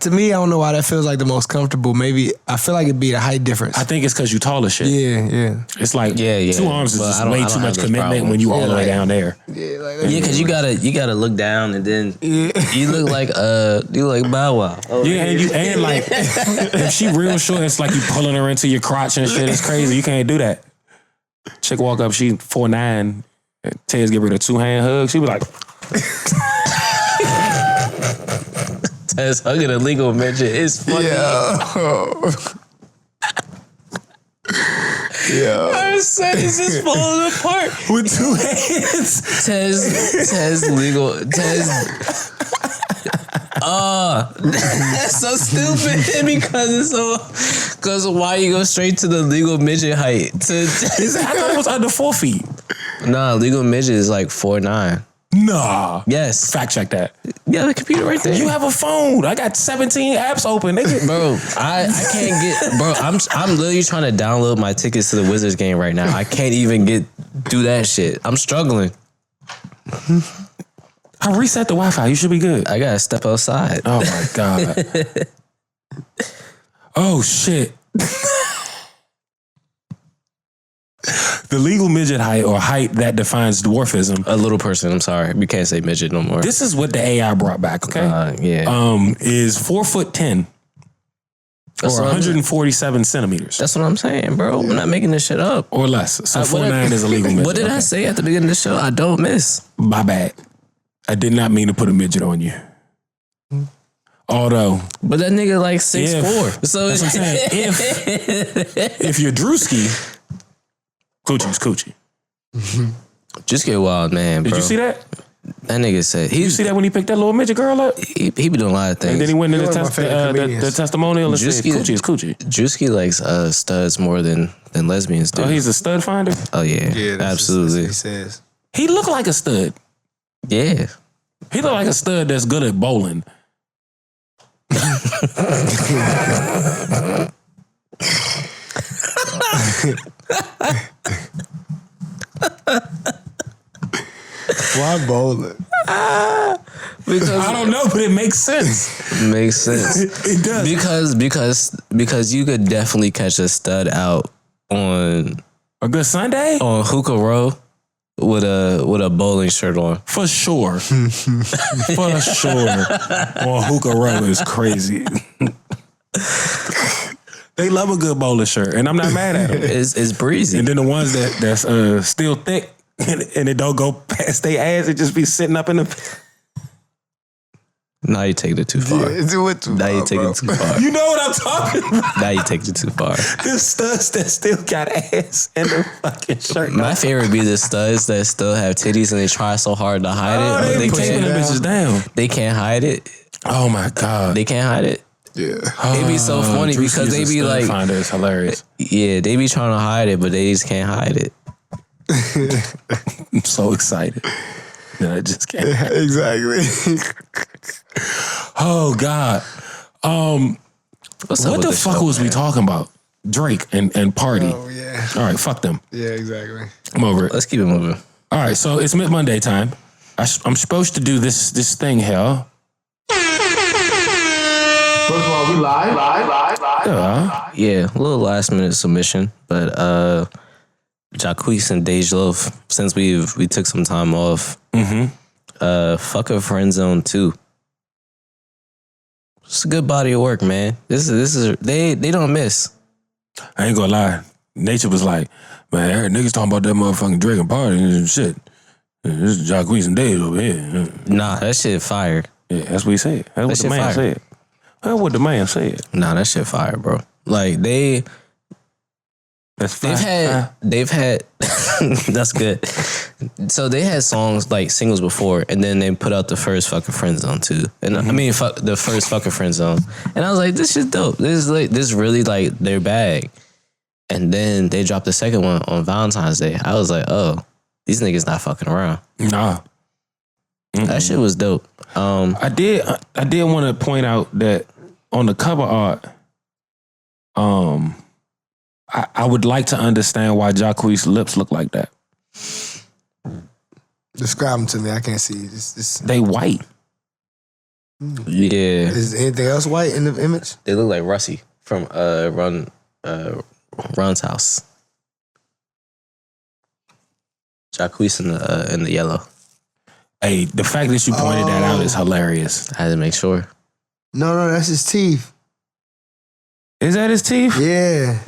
Speaker 6: To me, I don't know why that feels like the most comfortable. Maybe I feel like it'd be a height difference.
Speaker 5: I think it's because you tall as shit.
Speaker 6: Yeah.
Speaker 5: It's like 2 arms is just way too much commitment when you all the way down there.
Speaker 1: Yeah, because you gotta look down and then you look like Bow Wow.
Speaker 5: And like if she real short, it's like you pulling her into your crotch and shit. It's crazy. You can't do that. Chick walk up, she 4'9", Tez give her the 2-hand hug. She be like,
Speaker 1: Tez hugging a legal midget is funny. Our set is just falling apart
Speaker 5: with 2 hands.
Speaker 1: Tez that's so stupid because because why you go straight to the legal midget height?
Speaker 5: I thought it was under 4 feet.
Speaker 1: Nah, legal midget is like 4'9".
Speaker 5: Nah.
Speaker 1: Yes.
Speaker 5: Fact check that.
Speaker 1: Yeah, the computer right there.
Speaker 5: You have a phone. I got 17 apps open, nigga.
Speaker 1: Bro, I can't get. Bro, I'm literally trying to download my tickets to the Wizards game right now. I can't even do that shit. I'm struggling.
Speaker 5: I reset the Wi-Fi. You should be good.
Speaker 1: I gotta step outside.
Speaker 5: Oh my God. Oh shit. The legal midget height or height that defines dwarfism.
Speaker 1: A little person, I'm sorry. We can't say midget no more.
Speaker 5: This is what the AI brought back, okay? Is 4'10" or 147 centimeters.
Speaker 1: That's what I'm saying, bro. We're not making this shit up.
Speaker 5: Or less. So 4'9" is a legal midget.
Speaker 1: What did I say at the beginning of the show? I don't miss.
Speaker 5: My bad. I did not mean to put a midget on you. Although.
Speaker 1: But that nigga like 6'4". So
Speaker 5: that's what I'm saying. If you're Drewski, Coochie's Coochie.
Speaker 1: Just get wild, man, bro.
Speaker 5: Did you see that?
Speaker 1: That nigga said...
Speaker 5: Did you see that when he picked that little midget girl up?
Speaker 1: He be doing a lot of things.
Speaker 5: And then he went into the testimonial and said, Coochie is Coochie.
Speaker 1: Drewski likes studs more than lesbians do.
Speaker 5: Oh, he's a stud finder?
Speaker 1: Oh, yeah. Absolutely.
Speaker 6: That's what he says.
Speaker 5: He looked like a stud.
Speaker 1: Yeah.
Speaker 5: He looked like a stud that's good at bowling.
Speaker 6: Why bowling?
Speaker 1: Because
Speaker 5: I don't know, but it makes sense.
Speaker 1: Makes sense.
Speaker 5: It does.
Speaker 1: Because you could definitely catch a stud out on
Speaker 5: a good Sunday
Speaker 1: on Hookah Row with a bowling shirt on.
Speaker 5: For sure. For sure. On Hookah Row is crazy. They love a good bowling shirt, and I'm not mad at them.
Speaker 1: It's breezy.
Speaker 5: And then the ones that's still thick and it don't go past their ass, it just be sitting up in the.
Speaker 1: Now you taking it too far.
Speaker 6: Yeah,
Speaker 1: now you taking it too far.
Speaker 5: You know what I'm talking about.
Speaker 1: Now you taking it too far.
Speaker 5: The studs that still got ass in the fucking shirt.
Speaker 1: My favorite be the studs that still have titties and they try so hard to hide it.
Speaker 5: They taking them bitches down.
Speaker 1: They can't hide it.
Speaker 5: Oh my God.
Speaker 1: They can't hide it.
Speaker 6: Yeah.
Speaker 1: It be so funny because they be like,
Speaker 5: finder is hilarious.
Speaker 1: Yeah, they be trying to hide it, but they just can't hide it.
Speaker 5: I'm so excited. that I just can't.
Speaker 6: Exactly.
Speaker 5: Oh God. What the fuck was we talking about? Drake and Party.
Speaker 6: Oh yeah.
Speaker 5: All right, fuck them.
Speaker 6: Yeah, exactly.
Speaker 5: I'm over it.
Speaker 1: Let's keep it moving.
Speaker 5: All right, so it's Myth Monday time. I'm supposed to do this thing here.
Speaker 7: First of all, we live.
Speaker 1: Yeah, a little last minute submission, but Jacquees and Dej Loaf, since we took some time off, Fuck a Friend Zone 2. It's a good body of work, man. This is they don't miss.
Speaker 5: I ain't gonna lie. Nature was like, man, I heard niggas talking about that motherfucking Dragon Party and shit. This is Jacquees and Dave over here.
Speaker 1: Nah, that shit fire.
Speaker 5: Yeah, that's what he said. That's what the man said. That's what the man said.
Speaker 1: Nah, that shit fire, bro. Like they've had that's good. So they had songs like singles before, and then they put out the first Fucking Friend Zone 2. And I mean the first Fucking Friend Zone. And I was like, this shit dope. This is really like their bag. And then they dropped the second one on Valentine's Day. I was like, oh, these niggas not fucking around.
Speaker 5: Nah.
Speaker 1: That shit was dope.
Speaker 5: I did want to point out that on the cover art, I would like to understand why Jacquees' lips look like that.
Speaker 6: Describe them to me. I can't see. This.
Speaker 5: They white.
Speaker 1: Yeah.
Speaker 6: Is anything else white in the image?
Speaker 1: They look like Russie from Ron's house. Jacquees in the yellow.
Speaker 5: Hey, the fact that you pointed that out is hilarious.
Speaker 1: I had to make sure.
Speaker 6: No, that's his teeth.
Speaker 5: Is that his teeth?
Speaker 6: Yeah.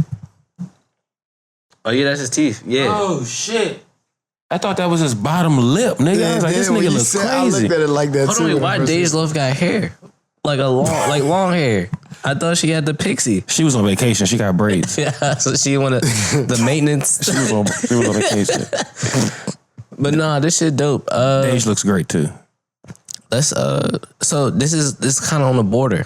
Speaker 1: Oh yeah, that's his teeth. Yeah.
Speaker 5: Oh shit. I thought that was his bottom lip, nigga. I was like, this nigga looks crazy.
Speaker 6: I looked at it like that too.
Speaker 1: Hold on, why Dej Loaf got hair? Like long hair. I thought she had the pixie.
Speaker 5: She was on vacation. She got braids.
Speaker 1: Yeah, so she wanted the maintenance.
Speaker 5: She was on vacation.
Speaker 1: But nah, this shit dope.
Speaker 5: Dej looks great too.
Speaker 1: Let's so this is kind of on the border.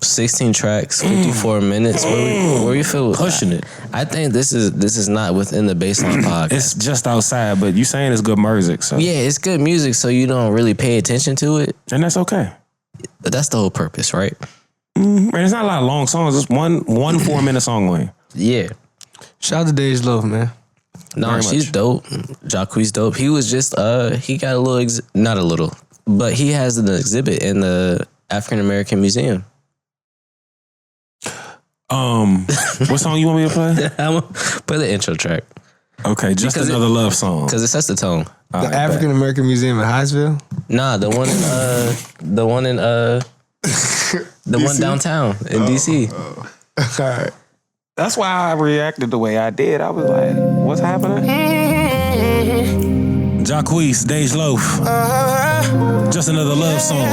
Speaker 1: 16 tracks, 54 minutes. Where you feel
Speaker 5: pushing it?
Speaker 1: I think this is not within the Bassline podcast.
Speaker 5: It's just outside, but you saying it's good music. So
Speaker 1: yeah, it's good music, so you don't really pay attention to it,
Speaker 5: and that's okay.
Speaker 1: But that's the whole purpose, right?
Speaker 5: And it's not a lot of long songs. It's one 4-minute song on.
Speaker 1: Yeah.
Speaker 6: Shout out to Dej Loaf, man.
Speaker 1: No, she's dope. Jacquees dope. He was just he got a little not a little, but he has an exhibit in the African American Museum.
Speaker 5: What song you want me to play?
Speaker 1: I'm gonna play the intro track.
Speaker 5: Okay, just because another love song.
Speaker 1: Because it sets the tone.
Speaker 6: The African American Museum in Hyattsville?
Speaker 1: Nah, the one downtown in DC.
Speaker 6: All right.
Speaker 5: That's why I reacted the way I did. I was like, what's happening? Jacquees, Dej Loaf. Just another love song. On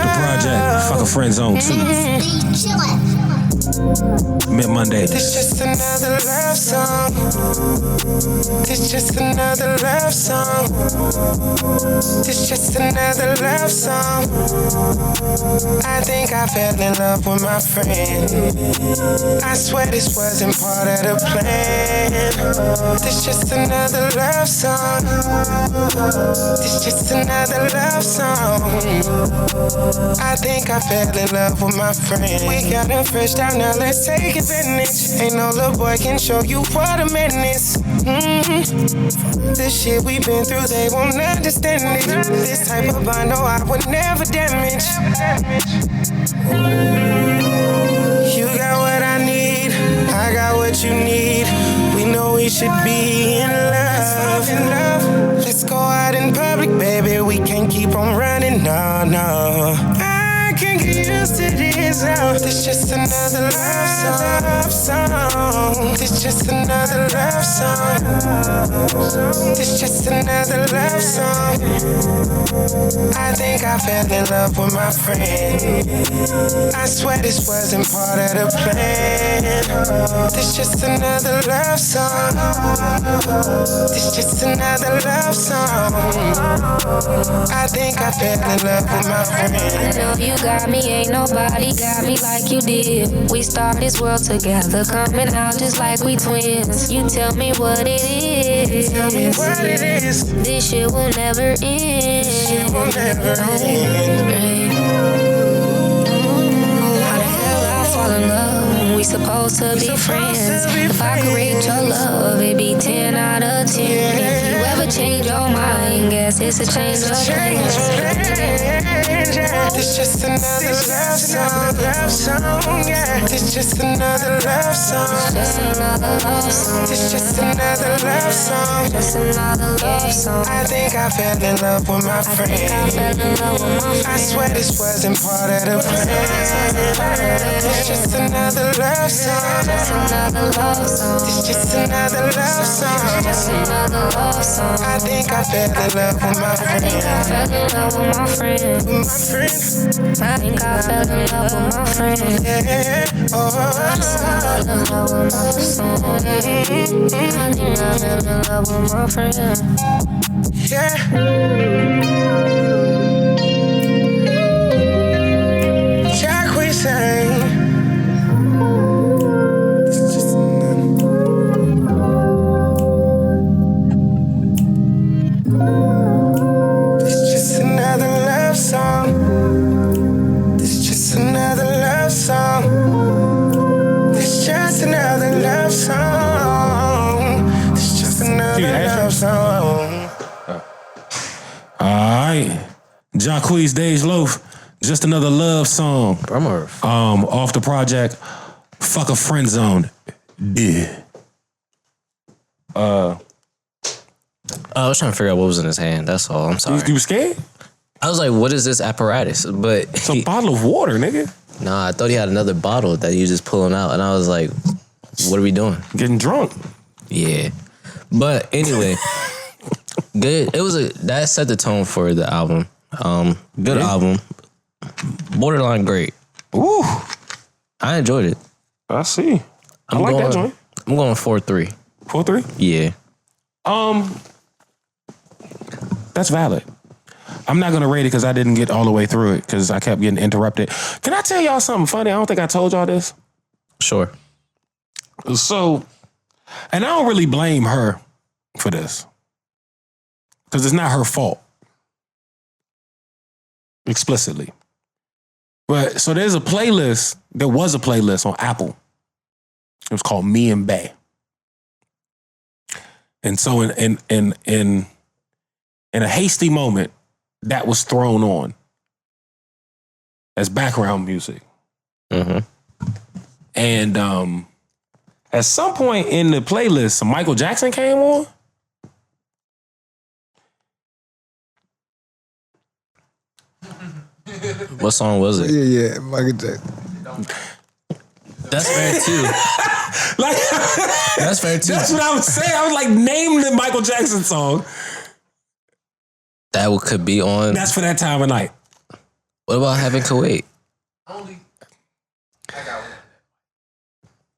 Speaker 5: the project, Fuck a Friend Zone 2. Mid-Monday.
Speaker 3: This just another love song. This just another love song. This just another love song. I think I fell in love with my friend. I swear this wasn't part of the plan. This just another love song. This just another love song. I think I fell in love with my friend. We got a fresh down, now let's take advantage. Ain't no little boy can show you what a man is. This shit we been through, they won't understand it. This type of bond, no, I would never damage. You got what I need, I got what you need. We know we should be in love. Let's go out in public, baby. We can't keep on running, no. I can't get used to this now. This just another love song. This just another love song. This just another love song. I think I fell in love with my friend. I swear this wasn't part of the plan. This just another love song. This just another love song. I think I fell in love with my friend.
Speaker 2: I know you got me, ain't nobody got me like you did. We start this world together, coming out just like we twins. You tell me what it is.
Speaker 3: Tell me what it is.
Speaker 2: This shit will never end.
Speaker 3: It will never end.
Speaker 2: How the hell I fall in love? We supposed to be friends. If I could rate your love, it'd be 10 out of 10. If you ever change your mind, guess guess it's a change of plans.
Speaker 3: It's just another love song, yeah. It's just another love song.
Speaker 2: Just another love song.
Speaker 3: It's just another love song.
Speaker 2: Just another love song.
Speaker 3: I think I fell in love with my friend. I swear this wasn't part of the plan. It's just another love song.
Speaker 2: Just another love song.
Speaker 3: It's just another love song.
Speaker 2: Just another love song.
Speaker 3: I think I fell in love with my friend.
Speaker 2: I fell in love with my friend.
Speaker 3: With my friend.
Speaker 2: I think I fell in love with my friend.
Speaker 3: Yeah. Oh.
Speaker 2: I fell in love with my friend. I think I fell in love with my friend.
Speaker 3: Yeah. Jack, we sang. It's just another love song. It's just another love song. It's just another love song. It's just another love song.
Speaker 5: Alright. Jacquees Dej Loaf, just another love song. Off the project, Fuck a Friend Zone. Yeah.
Speaker 1: I was trying to figure out what was in his hand. That's all. I'm sorry.
Speaker 5: You scared?
Speaker 1: I was like, what is this apparatus? But
Speaker 5: It's a bottle of water, nigga.
Speaker 1: nah, I thought he had another bottle that he was just pulling out. And I was like, what are we doing?
Speaker 5: Getting drunk.
Speaker 1: Yeah. But anyway, good. That set the tone for the album. Good album. Borderline great.
Speaker 5: Ooh.
Speaker 1: I enjoyed it.
Speaker 5: I see. I like that joint.
Speaker 1: I'm going 4-3.
Speaker 5: 4-3?
Speaker 1: Yeah.
Speaker 5: That's valid. I'm not gonna rate it because I didn't get all the way through it because I kept getting interrupted. Can I tell y'all something funny? I don't think I told y'all this.
Speaker 1: Sure.
Speaker 5: So, and I don't really blame her for this because it's not her fault. Explicitly. But so there was a playlist on Apple. It was called Me and Bay. And so in a hasty moment, that was thrown on as background music.
Speaker 1: Mm-hmm.
Speaker 5: And at some point in the playlist, some Michael Jackson came on.
Speaker 1: What song was it?
Speaker 6: Yeah, Michael Jackson.
Speaker 1: That's fair too.
Speaker 5: Like
Speaker 1: That's fair too.
Speaker 5: that's what I was saying. I was like, name the Michael Jackson song.
Speaker 1: That could be on.
Speaker 5: That's for that time of night.
Speaker 1: What about Having Kuwait?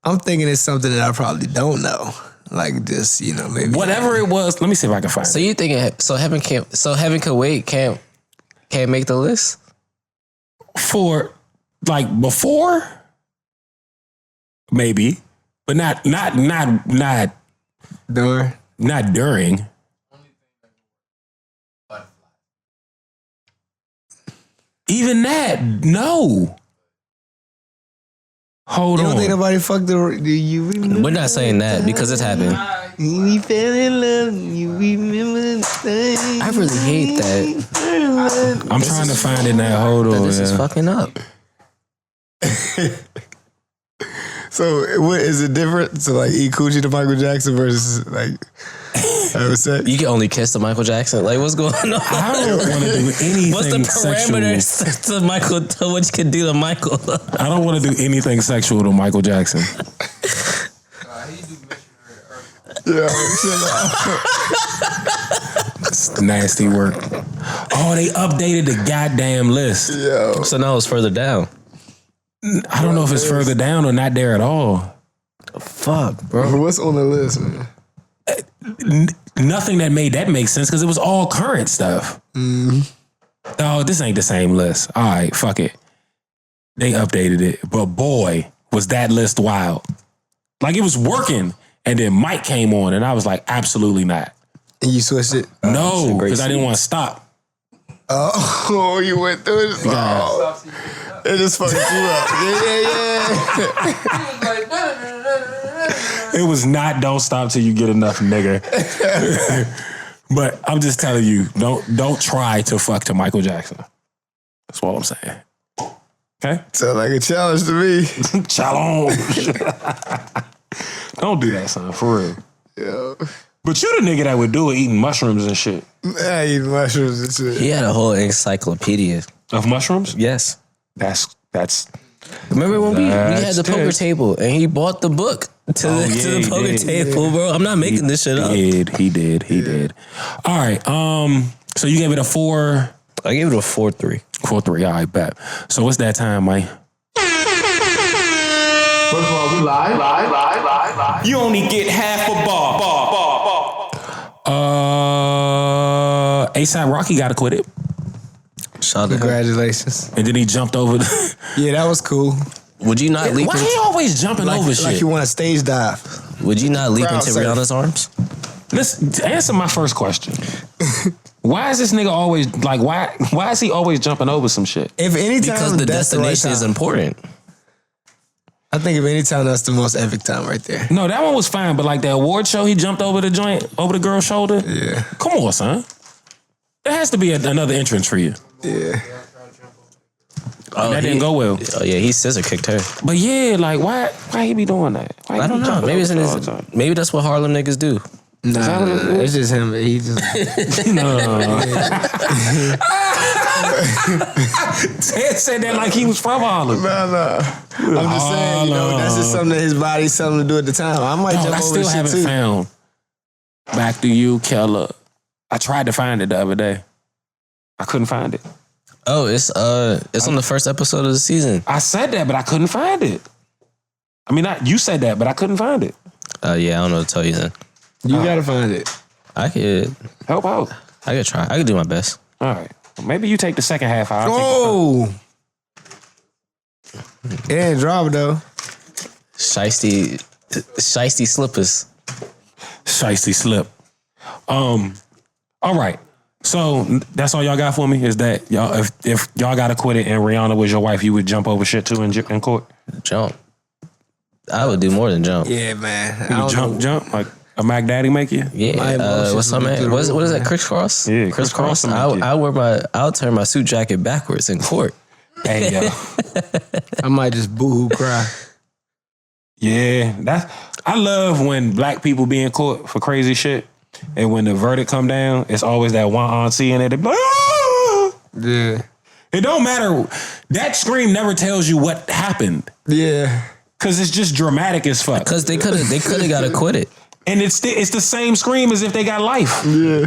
Speaker 6: I'm thinking it's something that I probably don't know. Like just, maybe.
Speaker 5: Whatever it was, let me see if I can find
Speaker 1: So
Speaker 5: it.
Speaker 1: you thinking Having Kuwait can't make the list?
Speaker 5: For like before, maybe, but not during. Even that, no. Hold
Speaker 6: You
Speaker 5: on.
Speaker 6: don't think nobody fucked the you remember?
Speaker 1: We're not saying that because it's happened.
Speaker 6: We fell in love, you remember the thing.
Speaker 1: I really hate that.
Speaker 5: I'm trying to find it now. Hold on.
Speaker 1: This is fucking up.
Speaker 6: So what is it different? So like eat coochie to Michael Jackson versus like having sex?
Speaker 1: You can only kiss to Michael Jackson. Like, what's going on?
Speaker 5: I don't want to do anything
Speaker 1: What's the
Speaker 5: sexual.
Speaker 1: parameters to Michael? To what you can do to Michael?
Speaker 5: I don't want to do anything sexual to Michael Jackson.
Speaker 7: He do missionary earth.
Speaker 6: Yeah,
Speaker 5: It's nasty work. Oh, they updated the goddamn list.
Speaker 6: yo.
Speaker 1: So now it's further down.
Speaker 5: I don't know if it's further down or not there at all.
Speaker 1: Fuck, bro.
Speaker 6: What's on the list, man?
Speaker 5: Nothing that made that make sense because it was all current stuff. Oh, this ain't the same list. All right, fuck it. They updated it. But boy, was that list wild. Like it was working and then Mike came on and I was like, absolutely not.
Speaker 6: And you switched it?
Speaker 5: No, because I didn't want to stop.
Speaker 6: Oh, you went through it? Oh, it just fucked you up. Yeah.
Speaker 5: It was not don't stop till you get enough, nigga. But I'm just telling you, don't try to fuck to Michael Jackson. That's all I'm saying. Okay?
Speaker 6: Sound like a challenge to me.
Speaker 5: Challenge. Don't do that, son, for real.
Speaker 6: Yo.
Speaker 5: But you the nigga that would do it eating mushrooms and shit.
Speaker 6: I eat mushrooms and shit.
Speaker 1: He had a whole encyclopedia
Speaker 5: of mushrooms.
Speaker 1: Yes,
Speaker 5: that's.
Speaker 1: Remember when we had the poker table and he bought the book to the poker table, bro? I'm not making this shit up.
Speaker 5: He did. All right. So you gave it a 4.
Speaker 1: I gave it a 4.3.
Speaker 5: 4.3. All right, bet. So what's that time, Mike?
Speaker 7: First of all, we live.
Speaker 8: You only get half a bar.
Speaker 5: A$AP Rocky got acquitted.
Speaker 6: Congratulations.
Speaker 5: And then he jumped over.
Speaker 6: Yeah, that was cool.
Speaker 1: Would you not leap?
Speaker 5: Why he always jumping over shit?
Speaker 6: Like you want a stage dive.
Speaker 1: Would you not leap into Rihanna's arms?
Speaker 5: Let's answer my first question. Why is this nigga always like? Why is he always jumping over some shit?
Speaker 6: If anytime
Speaker 1: Because the destination is important.
Speaker 6: I think if any time that's the most epic time right there.
Speaker 5: No, that one was fine, but like the award show, he jumped over the joint, over the girl's shoulder.
Speaker 6: Yeah.
Speaker 5: Come on, son. There has to be another entrance for you.
Speaker 6: Yeah.
Speaker 5: That didn't go well.
Speaker 1: Oh yeah, he scissor kicked her.
Speaker 5: But yeah, like why he be doing that? Why
Speaker 1: I don't know. Maybe it's in his. Maybe that's what Harlem niggas do.
Speaker 6: Nah, it's just him. He just
Speaker 5: no. Ted said that like he was from Harlem.
Speaker 6: No. I'm just saying, that's just something that his body's telling him to do at the time. I might jump over
Speaker 5: still
Speaker 6: shit
Speaker 5: haven't
Speaker 6: too.
Speaker 5: found Back to You, Keller. I tried to find it the other day. I couldn't find it.
Speaker 1: Oh, it's on the first episode of the season.
Speaker 5: I said that, but I couldn't find it. I mean, you said that, but I couldn't find it.
Speaker 1: Yeah, I don't know what to tell you then.
Speaker 6: You gotta find it.
Speaker 1: I could
Speaker 5: help out.
Speaker 1: I could try. I could do my best.
Speaker 5: All right. Well, maybe you take the second half.
Speaker 6: It ain't drama though.
Speaker 1: Shiesty slippers.
Speaker 5: Shiesty slip. All right. So that's all y'all got for me is that y'all, if y'all got acquitted and Rihanna was your wife, you would jump over shit too in court?
Speaker 1: Jump. I would do more than jump.
Speaker 6: Yeah, man.
Speaker 5: You would jump like a Mac Daddy make you?
Speaker 1: Yeah. What's up, man? What is that? Crisscross?
Speaker 5: Yeah,
Speaker 1: crisscross. I'll turn my suit jacket backwards in court.
Speaker 5: Hey yo.
Speaker 6: I might just boo-hoo cry.
Speaker 5: Yeah, I love when black people be in court for crazy shit, and when the verdict come down, it's always that one auntie in it.
Speaker 6: Yeah.
Speaker 5: It don't matter. That scream never tells you what happened.
Speaker 6: Yeah.
Speaker 5: Cause it's just dramatic as fuck.
Speaker 1: Cause they could have got acquitted.
Speaker 5: And it's the same scream as if they got life.
Speaker 6: Yeah.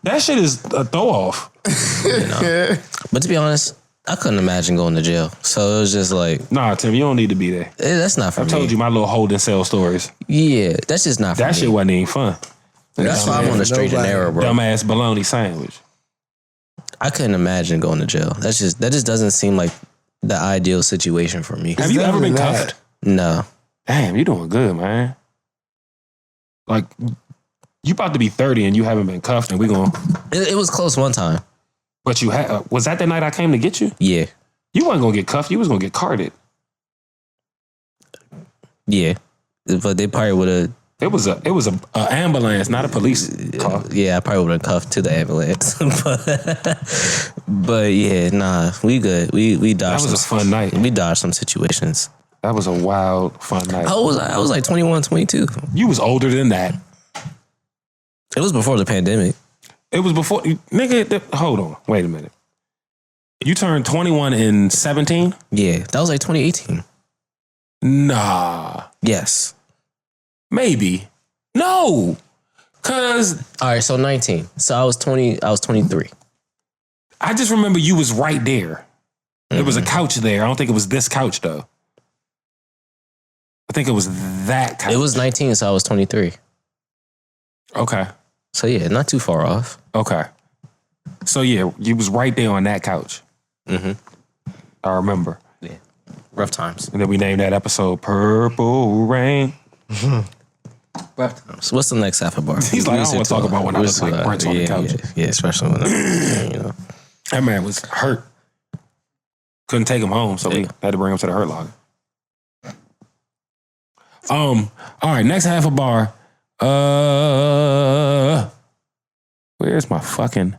Speaker 5: That shit is a throw off.
Speaker 1: But to be honest, I couldn't imagine going to jail. So it was just like,
Speaker 5: nah, Tim, you don't need to be there.
Speaker 1: That's not for me.
Speaker 5: I told you my little holding cell stories.
Speaker 1: Yeah, that's just not for me.
Speaker 5: That shit wasn't even fun.
Speaker 1: That's why I'm on the straight and narrow, bro.
Speaker 5: Dumbass bologna sandwich.
Speaker 1: I couldn't imagine going to jail. That just doesn't seem like the ideal situation for me.
Speaker 5: Have you ever been cuffed?
Speaker 1: No.
Speaker 5: Damn, you doing good, man. Like, you about to be 30 and you haven't been cuffed, and we going.
Speaker 1: It was close one time.
Speaker 5: But you had. Was that the night I came to get you?
Speaker 1: Yeah.
Speaker 5: You wasn't gonna get cuffed. You was gonna get carded.
Speaker 1: Yeah, but they probably would have.
Speaker 5: It was a ambulance, not a police car.
Speaker 1: Yeah, I probably would have cuffed to the ambulance. but yeah, nah, we good. We dodged.
Speaker 5: That was a fun night.
Speaker 1: We dodged some situations.
Speaker 5: That was a wild, fun night.
Speaker 1: How old was I? I was like 21, 22.
Speaker 5: You was older than that.
Speaker 1: It was before the pandemic.
Speaker 5: It was before, nigga. Hold on, wait a minute. You turned 21 in 17?
Speaker 1: Yeah, that was like 2018.
Speaker 5: Nah.
Speaker 1: Yes.
Speaker 5: Maybe. No. Cause
Speaker 1: all right, so 19. So I was 20. I was 23.
Speaker 5: I just remember you was right there. Mm-hmm. There was a couch there. I don't think it was this couch though. I think it was that couch.
Speaker 1: It was 19, so I was 23.
Speaker 5: Okay.
Speaker 1: So yeah, not too far off.
Speaker 5: Okay. So yeah, you was right there on that couch.
Speaker 1: Mm-hmm.
Speaker 5: I remember.
Speaker 1: Yeah. Rough times.
Speaker 5: And then we named that episode Purple Rain.
Speaker 1: Rough times. So what's the next half a bar?
Speaker 5: He's like, I don't want to talk about when I was like Brent's on the couch.
Speaker 1: Yeah, especially when
Speaker 5: that man was hurt. Couldn't take him home, so we had to bring him to the hurt locker. All right, next half a bar. Where's my fucking...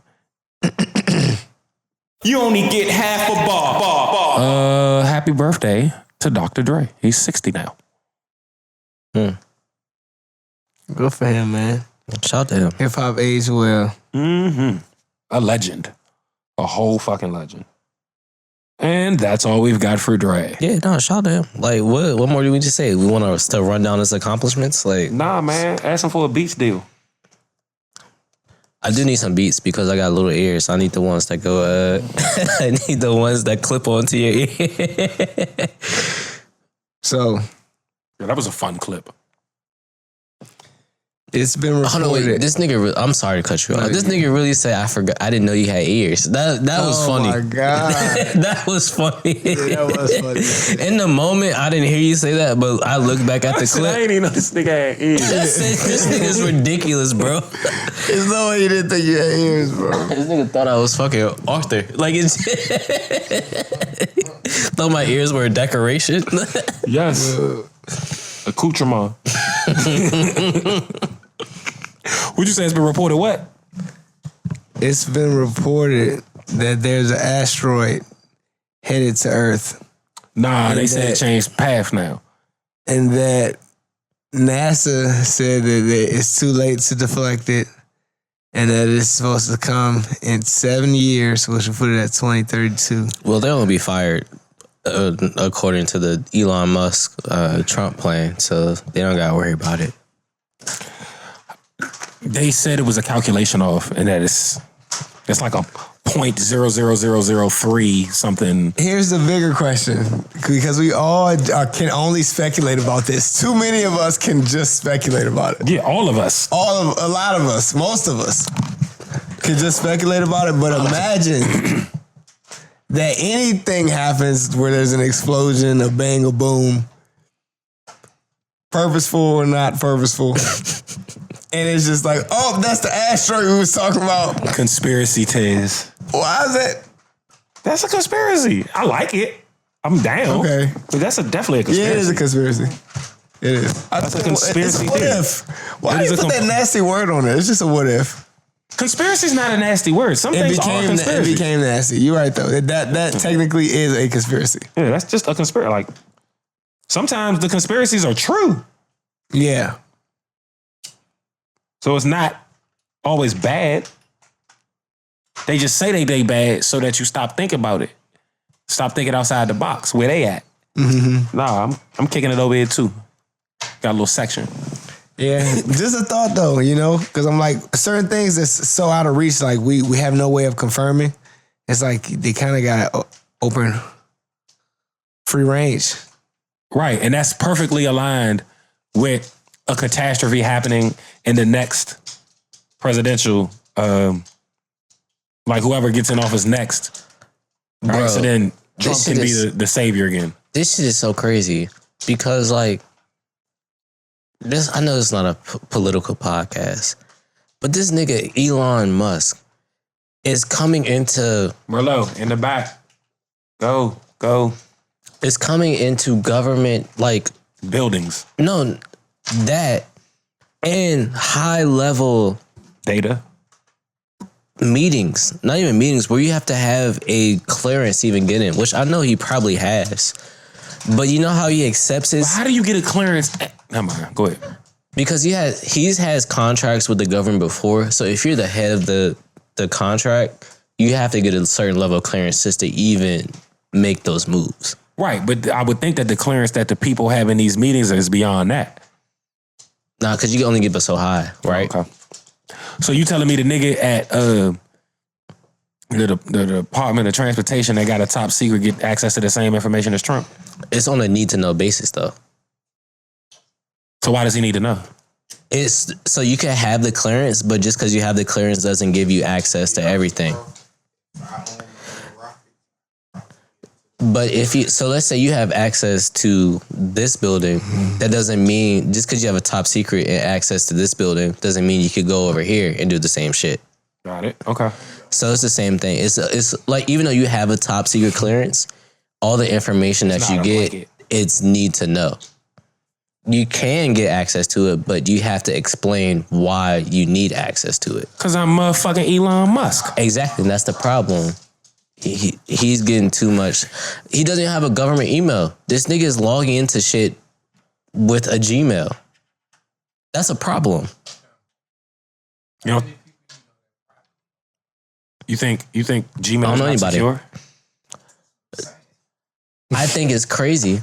Speaker 8: You only get half a bar.
Speaker 5: Happy birthday to Dr. Dre. He's 60 now.
Speaker 6: Good for him, man.
Speaker 1: Shout out to him.
Speaker 6: Hip hop aged well.
Speaker 5: Mm-hmm. A legend. A whole fucking legend. And that's all we've got for Dre.
Speaker 1: Yeah, no, shout out to him. Like, what more do we just say? We want to still run down his accomplishments? Like,
Speaker 5: Nah, man. Ask him for a Beats deal.
Speaker 1: I do need some beats because I got little ears. So I need the ones that go, I need the ones that clip onto your ear.
Speaker 6: So,
Speaker 5: Yeah, that was a fun clip.
Speaker 6: it's been reported.
Speaker 1: Hold on, wait. This nigga, I'm sorry to cut you off. This nigga really said, I forgot. I didn't know you had ears. That was funny.
Speaker 6: Oh my God.
Speaker 1: That was funny.
Speaker 6: That was funny.
Speaker 1: In the moment, I didn't hear you say that, but I looked back at the
Speaker 5: I
Speaker 1: clip.
Speaker 5: ain't even know this nigga had ears.
Speaker 1: I said, this nigga's ridiculous, bro.
Speaker 6: There's no way you didn't think you had ears, bro.
Speaker 1: This nigga thought I was fucking Arthur. Like, it's thought my ears were a decoration.
Speaker 5: Yes. Accoutrement. What'd you say? It's been reported what?
Speaker 6: It's been reported that there's an asteroid headed to Earth,
Speaker 5: Nah, they said it changed path now.
Speaker 6: and that NASA said that it's too late to deflect it, and that it's supposed to come in 7 years, which will put it at 2032.
Speaker 1: Well, they'll only be fired according to the Elon Musk Trump plan, so they don't gotta worry about it.
Speaker 5: They said it was a calculation off, and that it's like a 0.00003 something.
Speaker 6: Here's the bigger question, because we all can only speculate about this. Too many of us can just speculate about it.
Speaker 5: Yeah, all of us.
Speaker 6: A lot of us, most of us, can just speculate about it. But imagine that anything happens where there's an explosion, a bang, a boom, purposeful or not purposeful. And it's just like, oh, that's the asteroid we was talking about.
Speaker 5: Conspiracy Tez.
Speaker 6: Why is that?
Speaker 5: That's a conspiracy. I like it. I'm down.
Speaker 6: Okay.
Speaker 5: But that's definitely a conspiracy.
Speaker 6: Yeah, it is a conspiracy. It is.
Speaker 5: That's a conspiracy
Speaker 6: It's a what
Speaker 5: theory.
Speaker 6: if? Why do you put that nasty word on it? It's just a what if.
Speaker 5: Conspiracy is not a nasty word. Some things are
Speaker 6: It
Speaker 5: conspiracy.
Speaker 6: became nasty. You're right, though. That technically is a conspiracy.
Speaker 5: Yeah, that's just a conspiracy. Like, sometimes the conspiracies are true.
Speaker 6: Yeah.
Speaker 5: So it's not always bad. They just say they bad so that you stop thinking about it. Stop thinking outside the box. Where they at?
Speaker 6: Mm-hmm.
Speaker 5: Nah, I'm kicking it over here too. Got a little section.
Speaker 6: Yeah. Just a thought, though, you know? Because I'm like, certain things that's so out of reach, like we have no way of confirming. It's like they kind of got open free range.
Speaker 5: Right, and that's perfectly aligned with a catastrophe happening in the next presidential, like whoever gets in office next. Right,
Speaker 1: Bro,
Speaker 5: so then Trump can be the savior again.
Speaker 1: This shit is so crazy because, like, this. I know it's not a political podcast, but this nigga Elon Musk is coming into
Speaker 5: Merlot in the back. Go.
Speaker 1: Is coming into government, like,
Speaker 5: Buildings.
Speaker 1: no, that and high level
Speaker 5: Data.
Speaker 1: meetings, not even meetings, where you have to have a clearance to even get in, which I know he probably has. But you know how he accepts his...
Speaker 5: How do you get a clearance? Never mind. Go ahead.
Speaker 1: Because he's has contracts with the government before, so if you're the head of the contract, you have to get a certain level of clearance just to even make those moves.
Speaker 5: Right, but I would think that the clearance that the people have in these meetings is beyond that.
Speaker 1: Nah, because you can only get but so high, right?
Speaker 5: Okay. So you telling me the nigga at the Department of Transportation that got a top secret get access to the same information as Trump?
Speaker 1: It's on a need-to-know basis, though.
Speaker 5: So why does he need to know?
Speaker 1: It's so you can have the clearance, but just because you have the clearance doesn't give you access to everything. But so let's say you have access to this building, that doesn't mean, just because you have a top secret and access to this building, doesn't mean you could go over here and do the same shit.
Speaker 5: Got it. Okay.
Speaker 1: So it's the same thing. It's like, even though you have a top secret clearance, all the information that you get, it's need to know. You can get access to it, but you have to explain why you need access to it.
Speaker 5: Because I'm motherfucking Elon Musk.
Speaker 1: Exactly, and that's the problem. He's getting too much. He doesn't even have a government email. This nigga is logging into shit with a Gmail. That's a problem.
Speaker 5: You know, you think Gmail is not secure?
Speaker 1: I think it's crazy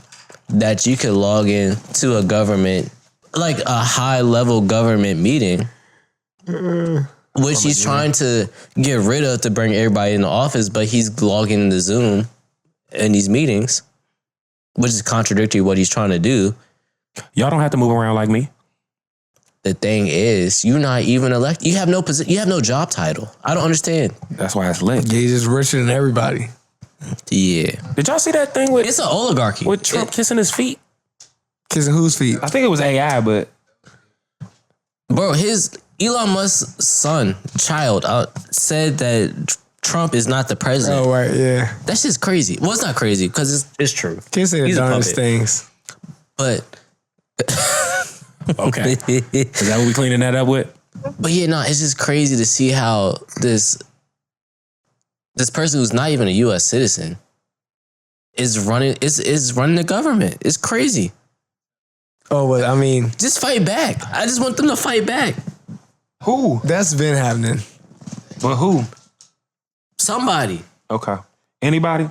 Speaker 1: that you could log in to a government, like a high level government meeting, which he's trying to get rid of to bring everybody in the office, but he's logging into Zoom in these meetings, which is contradictory to what he's trying to do.
Speaker 5: Y'all don't have to move around like me.
Speaker 1: The thing is, you're not even elected. You have no position. You have no job title. I don't understand.
Speaker 5: That's why it's lit.
Speaker 6: He's just richer than everybody.
Speaker 1: Yeah.
Speaker 5: Did y'all see that thing with?
Speaker 1: It's an oligarchy.
Speaker 5: With Trump kissing his feet.
Speaker 6: Kissing whose feet?
Speaker 5: I think it was AI, but
Speaker 1: bro, his Elon Musk's child said that Trump is not the president.
Speaker 6: Oh right, yeah.
Speaker 1: That's just crazy. Well, it's not crazy because it's true.
Speaker 6: Can't say the dumbest things.
Speaker 1: But
Speaker 5: okay, is that what we cleaning that up with?
Speaker 1: But yeah, no, it's just crazy to see how this person who's not even a U.S. citizen is running the government. It's crazy.
Speaker 6: Oh, but I mean,
Speaker 1: just fight back. I just want them to fight back.
Speaker 6: Who? That's been happening.
Speaker 5: But who?
Speaker 1: Somebody.
Speaker 5: Okay. Anybody?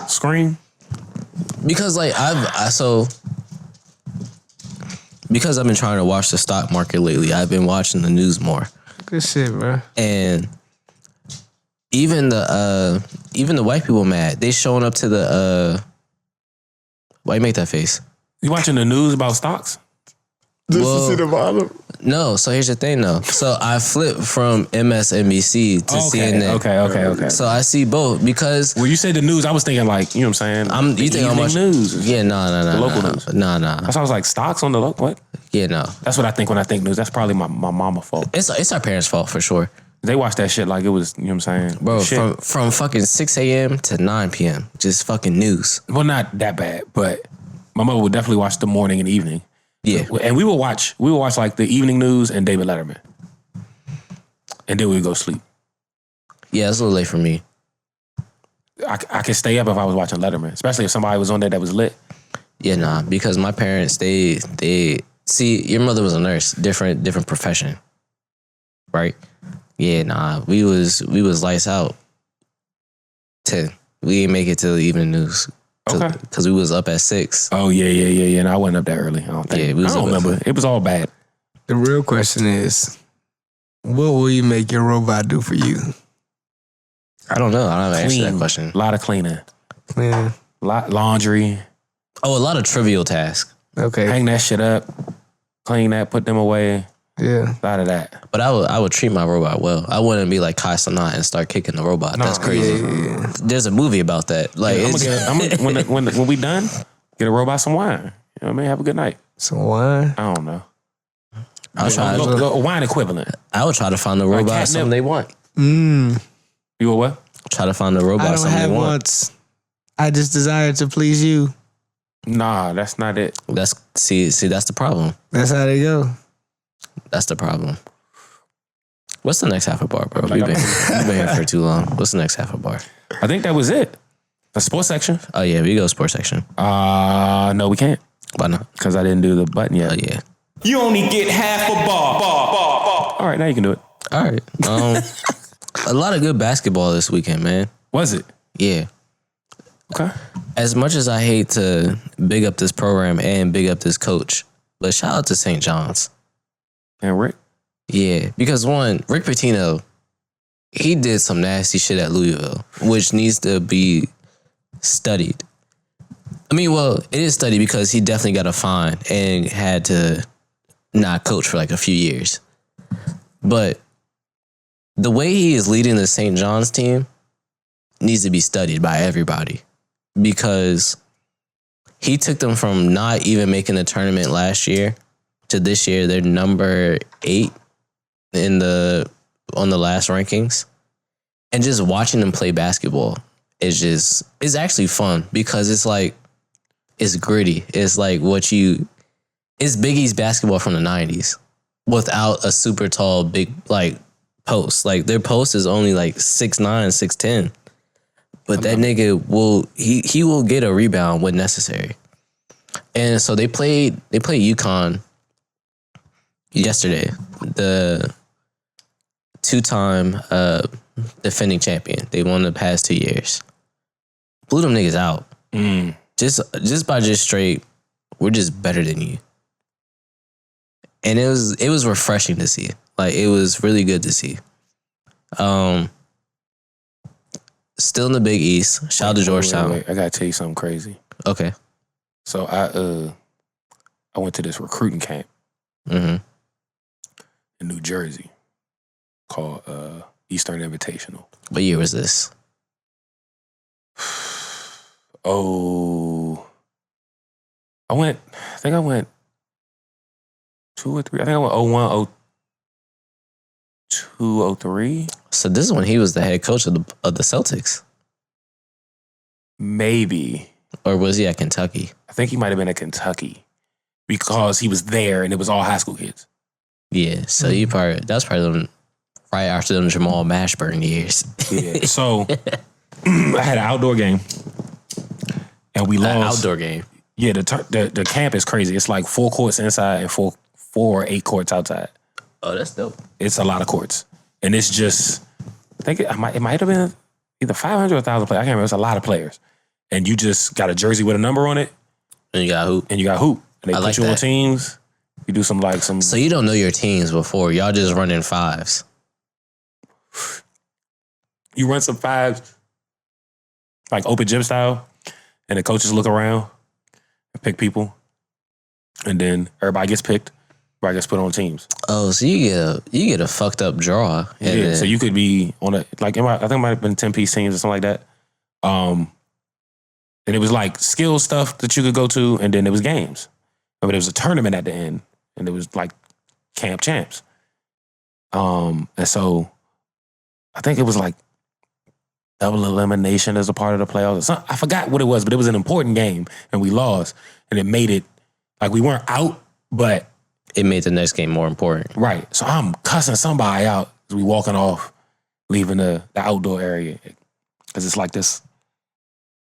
Speaker 5: Scream.
Speaker 1: Because like because I've been trying to watch the stock market lately, I've been watching the news more.
Speaker 6: Good shit, bro.
Speaker 1: And even the white people mad. They showing up to the why you make that face?
Speaker 5: You watching the news about stocks?
Speaker 6: Just to see the bottom?
Speaker 1: No, so here's the thing though. So I flipped from MSNBC to CNN.
Speaker 5: Okay.
Speaker 1: So I see both because
Speaker 5: when you said the news, I was thinking like, you know what I'm saying?
Speaker 1: You think I'm watching
Speaker 5: news?
Speaker 1: Yeah, no.
Speaker 5: The local news?
Speaker 1: Nah.
Speaker 5: That's why I was like, stocks on the local, what?
Speaker 1: Yeah, no.
Speaker 5: That's what I think when I think news. That's probably my mama's fault.
Speaker 1: It's our parents' fault for sure.
Speaker 5: They watch that shit like it was, you know what I'm saying?
Speaker 1: Bro, from fucking 6 a.m. to 9 p.m. Just fucking news.
Speaker 5: Well, not that bad, but my mother would definitely watch the morning and evening.
Speaker 1: Yeah.
Speaker 5: And we would watch like the evening news and David Letterman. And then we'd go sleep.
Speaker 1: Yeah, it's a little late for me.
Speaker 5: I could stay up if I was watching Letterman, especially if somebody was on there that was lit.
Speaker 1: Yeah, nah, because my parents, they see, your mother was a nurse, different profession, right? Yeah, nah, we was lights out 10. We didn't make it to the evening news.
Speaker 5: Okay.
Speaker 1: Because we was up at 6.
Speaker 5: Oh, yeah. And I wasn't up that early. I don't think.
Speaker 1: Yeah, we was
Speaker 5: I don't remember. It was all bad.
Speaker 6: The real question is, what will you make your robot do for you?
Speaker 1: I don't know. I don't have an answer to that question.
Speaker 5: A lot of cleaning.
Speaker 6: Yeah.
Speaker 5: Laundry.
Speaker 1: Oh, a lot of trivial tasks.
Speaker 6: Okay.
Speaker 5: Hang that shit up. Clean that. Put them away.
Speaker 6: Yeah.
Speaker 5: A lot of that.
Speaker 1: But I would treat my robot well. I wouldn't be like Kai Cenat and start kicking the robot.
Speaker 5: No,
Speaker 1: that's crazy.
Speaker 6: Yeah.
Speaker 1: There's a movie about that. Like,
Speaker 5: when we done, get a robot some wine. You know what I mean? Have a good night.
Speaker 6: Some wine?
Speaker 5: I don't know.
Speaker 1: I'll try
Speaker 5: a wine equivalent.
Speaker 1: I would try to find the robot something they want.
Speaker 6: You
Speaker 5: will what?
Speaker 1: Try to find the robot
Speaker 6: I don't
Speaker 1: something
Speaker 6: have
Speaker 1: they want.
Speaker 6: wants. I just desire to please you.
Speaker 5: Nah, that's not it.
Speaker 1: That's that's the problem.
Speaker 6: That's how they go.
Speaker 1: That's the problem. What's the next half a bar, bro? We've been here for too long. What's the next half a bar?
Speaker 5: I think that was it. The sports section.
Speaker 1: Oh yeah, we go sports section.
Speaker 5: No, we can't.
Speaker 1: Why not?
Speaker 5: Because I didn't do the button yet.
Speaker 1: Oh yeah.
Speaker 8: You only get half a bar.
Speaker 5: All right, now you can do it.
Speaker 1: All right. A lot of good basketball this weekend, man.
Speaker 5: Was it?
Speaker 1: Yeah.
Speaker 5: Okay.
Speaker 1: As much as I hate to big up this program and big up this coach, but shout out to St. John's.
Speaker 5: And Rick?
Speaker 1: Yeah, because one, Rick Pitino, he did some nasty shit at Louisville, which needs to be studied. I mean, well, it is studied because he definitely got a fine and had to not coach for like a few years. But the way he is leading the St. John's team needs to be studied by everybody, because he took them from not even making the tournament last year to this year. They're number 8 on the last rankings. And just watching them play basketball is actually fun, because it's It's gritty. It's like it's Big East basketball from the 90s without a super tall, big, like, post. Like, their post is only like 6'9", 6'10". But that nigga he will get a rebound when necessary. And so they played UConn yesterday, the 2-time defending champion. They won the past 2 years. Blew them niggas out. Just by straight, we're just better than you. And it was refreshing to see. Like, it was really good to see. Still in the Big East. Shout out to Georgetown.
Speaker 5: Wait. I gotta tell you something crazy.
Speaker 1: Okay.
Speaker 5: So I went to this recruiting camp in New Jersey called Eastern Invitational.
Speaker 1: What year was this?
Speaker 5: I think I went 2 or 3. I think I went 01, 02, 03.
Speaker 1: So this is when he was the head coach of the Celtics.
Speaker 5: Maybe.
Speaker 1: Or was he at Kentucky?
Speaker 5: I think he might have been at Kentucky because he was there and it was all high school kids.
Speaker 1: Yeah, so that's probably them right after them Jamal Mashburn years.
Speaker 5: Yeah. So I had an outdoor game and we lost.
Speaker 1: An outdoor game?
Speaker 5: Yeah, the camp is crazy. It's like 4 courts inside and 4 or 8 courts outside.
Speaker 1: Oh, that's dope.
Speaker 5: It's a lot of courts. And it's just, I think it might have been either 500 or 1,000 players. I can't remember. It's a lot of players. And you just got a jersey with a number on it.
Speaker 1: And you got hoop.
Speaker 5: And they put you on teams. You do some.
Speaker 1: So you don't know your teams before. Y'all just running 5s.
Speaker 5: You run some 5s, like open gym style. And the coaches look around and pick people. And then everybody gets picked. Everybody gets put on teams.
Speaker 1: Oh, so you get a fucked up draw.
Speaker 5: Yeah, so you could be on I think it might have been 10-piece teams or something like that. And it was like skill stuff that you could go to, and then there was games. But there was a tournament at the end, and it was like camp champs. And so I think it was like double elimination as a part of the playoffs. I forgot what it was, but it was an important game, and we lost. And it made it like we weren't out, but
Speaker 1: it made the next game more important.
Speaker 5: Right. So I'm cussing somebody out as we walking off, leaving the outdoor area. Because it's like this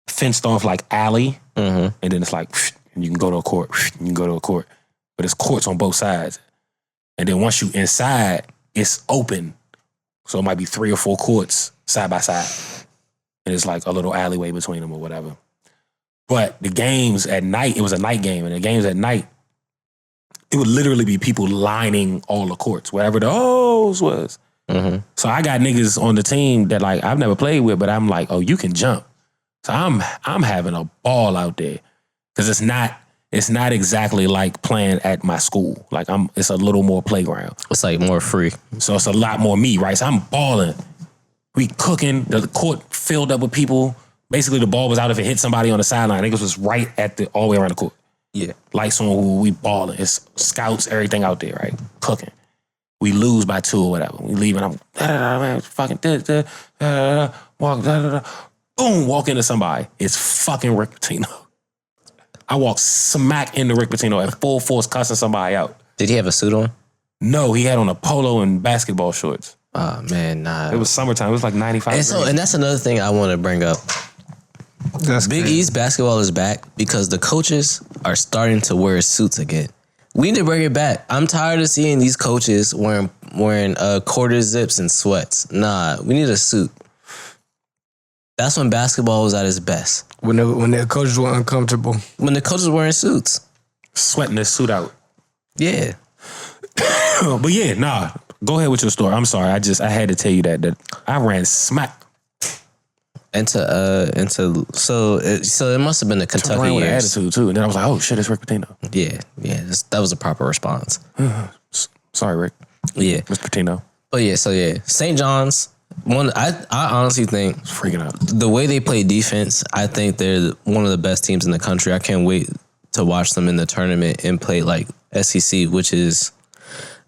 Speaker 5: fenced off like alley. And then it's like, and you can go to a court. You can go to a court. But it's courts on both sides. And then once you inside, it's open. So it might be 3 or 4 courts side by side. And it's like a little alleyway between them or whatever. But the games at night, it was a night game. And the games at night, it would literally be people lining all the courts, wherever the O's was. So I got niggas on the team that like I've never played with, but I'm like, oh, you can jump. So I'm having a ball out there. Cause it's not exactly like playing at my school. Like it's a little more playground.
Speaker 1: It's like more free.
Speaker 5: So it's a lot more me, right? So I'm balling. We cooking, the court filled up with people. Basically the ball was out if it hit somebody on the sideline. Niggas was right all the way around the court.
Speaker 1: Yeah.
Speaker 5: Lights on, we balling. It's scouts, everything out there, right? Cooking. We lose by 2 or whatever. We leave and I'm fucking walk, boom, walk into somebody. It's fucking Rick Pitino. I walk smack into Rick Pitino at full force cussing somebody out.
Speaker 1: Did he have a suit on?
Speaker 5: No, he had on a polo and basketball shorts.
Speaker 1: Oh man, nah.
Speaker 5: It was summertime. It was like 95 degrees.
Speaker 1: And that's another thing I want to bring up. Big East basketball is back because the coaches are starting to wear suits again. We need to bring it back. I'm tired of seeing these coaches wearing quarter zips and sweats. Nah, we need a suit. That's when basketball was at its best.
Speaker 6: When the coaches were uncomfortable.
Speaker 1: When the coaches were wearing suits.
Speaker 5: Sweating their suit out.
Speaker 1: Yeah.
Speaker 5: But yeah, nah. Go ahead with your story. I'm sorry. I had to tell you that I ran smack.
Speaker 1: So it must have been the Kentucky years.
Speaker 5: Attitude too, and then I was like, "Oh shit, it's Rick Pitino."
Speaker 1: Yeah, that was a proper response.
Speaker 5: Sorry, Rick.
Speaker 1: Yeah,
Speaker 5: Mr. Pitino.
Speaker 1: But yeah, St. John's. I honestly think
Speaker 5: it's freaking out.
Speaker 1: The way they play defense, I think they're one of the best teams in the country. I can't wait to watch them in the tournament and play like SEC, play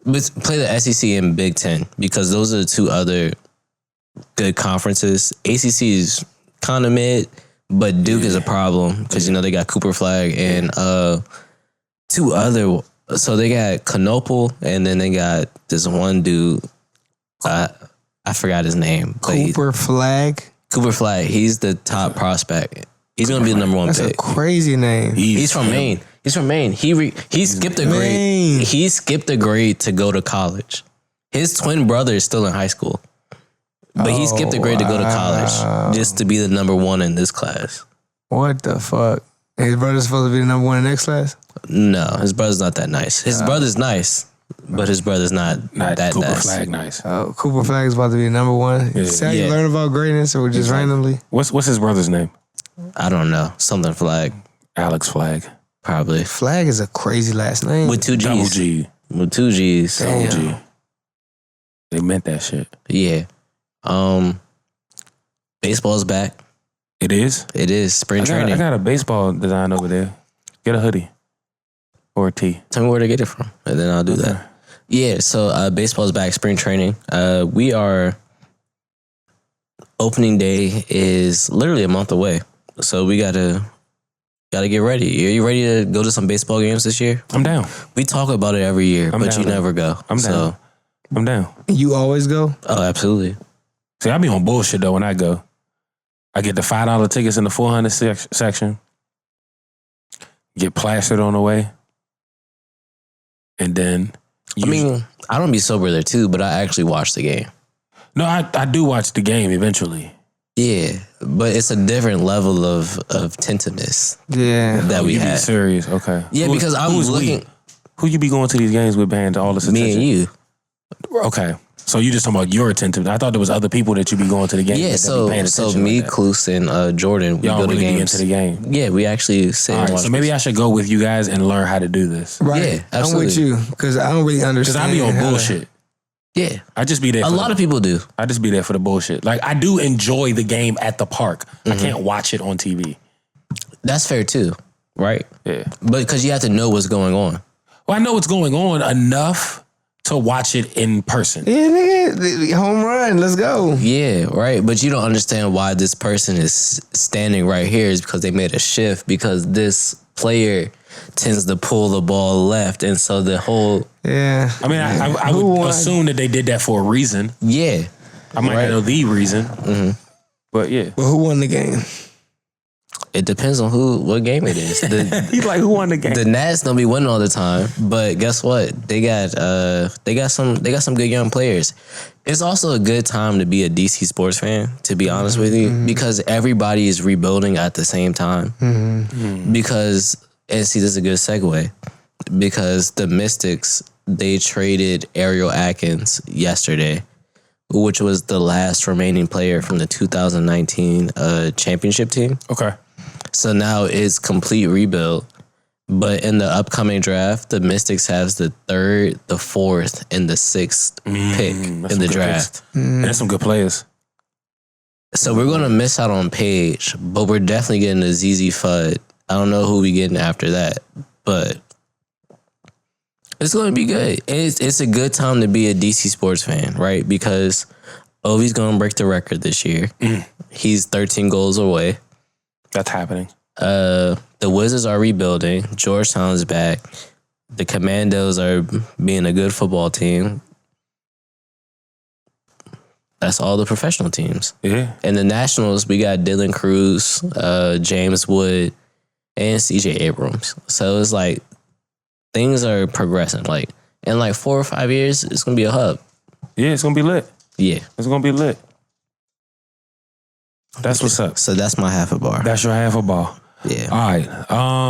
Speaker 1: the SEC and Big Ten because those are the 2 other good conferences. ACC is kind of mid, But Duke is a problem because, they got Cooper Flag and two other. So they got Canopal and then they got this one dude. I forgot his name.
Speaker 6: Cooper Flag?
Speaker 1: Cooper Flag. He's the top prospect. He's going to be the number one
Speaker 6: pick. That's a crazy name.
Speaker 1: He's from Maine. He's from Maine. He skipped a grade. He skipped a grade to go to college. His twin brother is still in high school. But he skipped a grade to go to college just to be the number one in this class.
Speaker 6: What the fuck? His brother's supposed to be the number one in the next class?
Speaker 1: No, his brother's not that nice. His brother's nice, but his brother's not that
Speaker 5: Cooper
Speaker 1: nice.
Speaker 5: Flag nice.
Speaker 6: Oh, Cooper Flag is about to be the number one. Yeah. See how you learn about greatness or just randomly?
Speaker 5: What's his brother's name?
Speaker 1: I don't know. Something Flag.
Speaker 5: Alex Flag.
Speaker 1: Probably.
Speaker 6: Flag is a crazy last name.
Speaker 1: With two G's.
Speaker 5: Double G.
Speaker 1: With two G's.
Speaker 5: Double G. They meant that shit.
Speaker 1: Yeah. Baseball's back.
Speaker 5: It is?
Speaker 1: It is. Spring training.
Speaker 5: I got a baseball design over there. Get a hoodie. Or a tee.
Speaker 1: Tell me where to get it from, and then I'll do that. Yeah, so baseball's back, spring training. We are... Opening day is literally a month away. So we gotta get ready. Are you ready to go to some baseball games this year?
Speaker 5: I'm down.
Speaker 1: We talk about it every year, but you never go.
Speaker 5: I'm down. I'm down.
Speaker 6: You always go?
Speaker 1: Oh, absolutely.
Speaker 5: See, I be on bullshit though when I go. I get the $5 tickets in the 400 section. Get plastered on the way. And then...
Speaker 1: I don't be sober there too, but I actually watch the game.
Speaker 5: No, I do watch the game eventually.
Speaker 1: Yeah, but it's a different level of tentativeness.
Speaker 6: Yeah.
Speaker 1: That we have.
Speaker 5: Serious, okay.
Speaker 1: Yeah, because I was looking...
Speaker 5: Who you be going to these games with paying all this attention?
Speaker 1: Me and you.
Speaker 5: Okay. So you just talking about your attention. I thought there was other people that you be going to the game.
Speaker 1: Yeah, so me,
Speaker 5: like
Speaker 1: Kloos, and Jordan, we go to games.
Speaker 5: Into the game.
Speaker 1: Yeah, we actually sit and watch.
Speaker 5: So maybe I should go with you guys and learn how to do this.
Speaker 6: Right.
Speaker 1: Yeah, absolutely.
Speaker 6: I'm with you because I don't really understand.
Speaker 5: Because I be on bullshit.
Speaker 1: Yeah.
Speaker 5: I just be there.
Speaker 1: A lot of people do.
Speaker 5: I just be there for the bullshit. Like, I do enjoy the game at the park. I can't watch it on TV.
Speaker 1: That's fair too, right?
Speaker 5: Yeah.
Speaker 1: But because you have to know what's going on.
Speaker 5: Well, I know what's going on enough to watch it in person.
Speaker 6: Yeah, nigga, home run, let's go.
Speaker 1: Yeah, right. But you don't understand why this person is standing right here is because they made a shift because this player tends to pull the ball left. And so the whole...
Speaker 6: Yeah.
Speaker 5: I mean, I would assume that they did that for a reason.
Speaker 1: Yeah.
Speaker 5: I might not know the reason. Mm-hmm. But yeah.
Speaker 6: Well, who won the game?
Speaker 1: It depends on what game it is.
Speaker 5: He's like, who won the game?
Speaker 1: The Nats don't be winning all the time, but guess what? They got some good young players. It's also a good time to be a DC sports fan, to be honest with you, because everybody is rebuilding at the same time. Because, and see, this is a good segue, because the Mystics, they traded Ariel Atkins yesterday, which was the last remaining player from the 2019 championship team.
Speaker 5: Okay.
Speaker 1: So now it's complete rebuild. But in the upcoming draft, the Mystics has the 3rd, the 4th, and the 6th pick in the draft.
Speaker 5: That's some good players.
Speaker 1: So we're going to miss out on Paige, but we're definitely getting a ZZ Fudd. I don't know who we getting after that, but it's going to be good. It's a good time to be a DC sports fan, right? Because Ovi's going to break the record this year. He's 13 goals away.
Speaker 5: That's happening.
Speaker 1: The Wizards are rebuilding. Georgetown's back. The Commandos are being a good football team. That's all the professional teams.
Speaker 5: Yeah.
Speaker 1: And the Nationals, we got Dylan Cruz, James Wood, and CJ Abrams. So it's like things are progressing. Like in like 4 or 5 years, it's gonna be a hub.
Speaker 5: Yeah, it's gonna be lit.
Speaker 1: Yeah.
Speaker 5: It's gonna be lit. That's what's up.
Speaker 1: So that's my half a bar.
Speaker 5: That's your half a bar.
Speaker 1: Yeah.
Speaker 5: All right.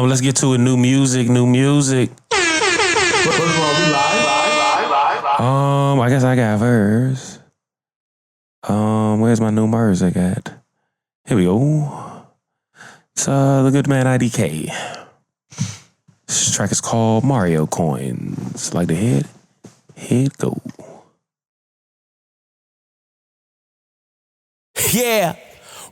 Speaker 5: Let's get to it. New music. I guess I got verse. Where's my new music at? Here we go. It's the good man IDK. This track is called Mario Coins. Like the head go.
Speaker 8: Yeah.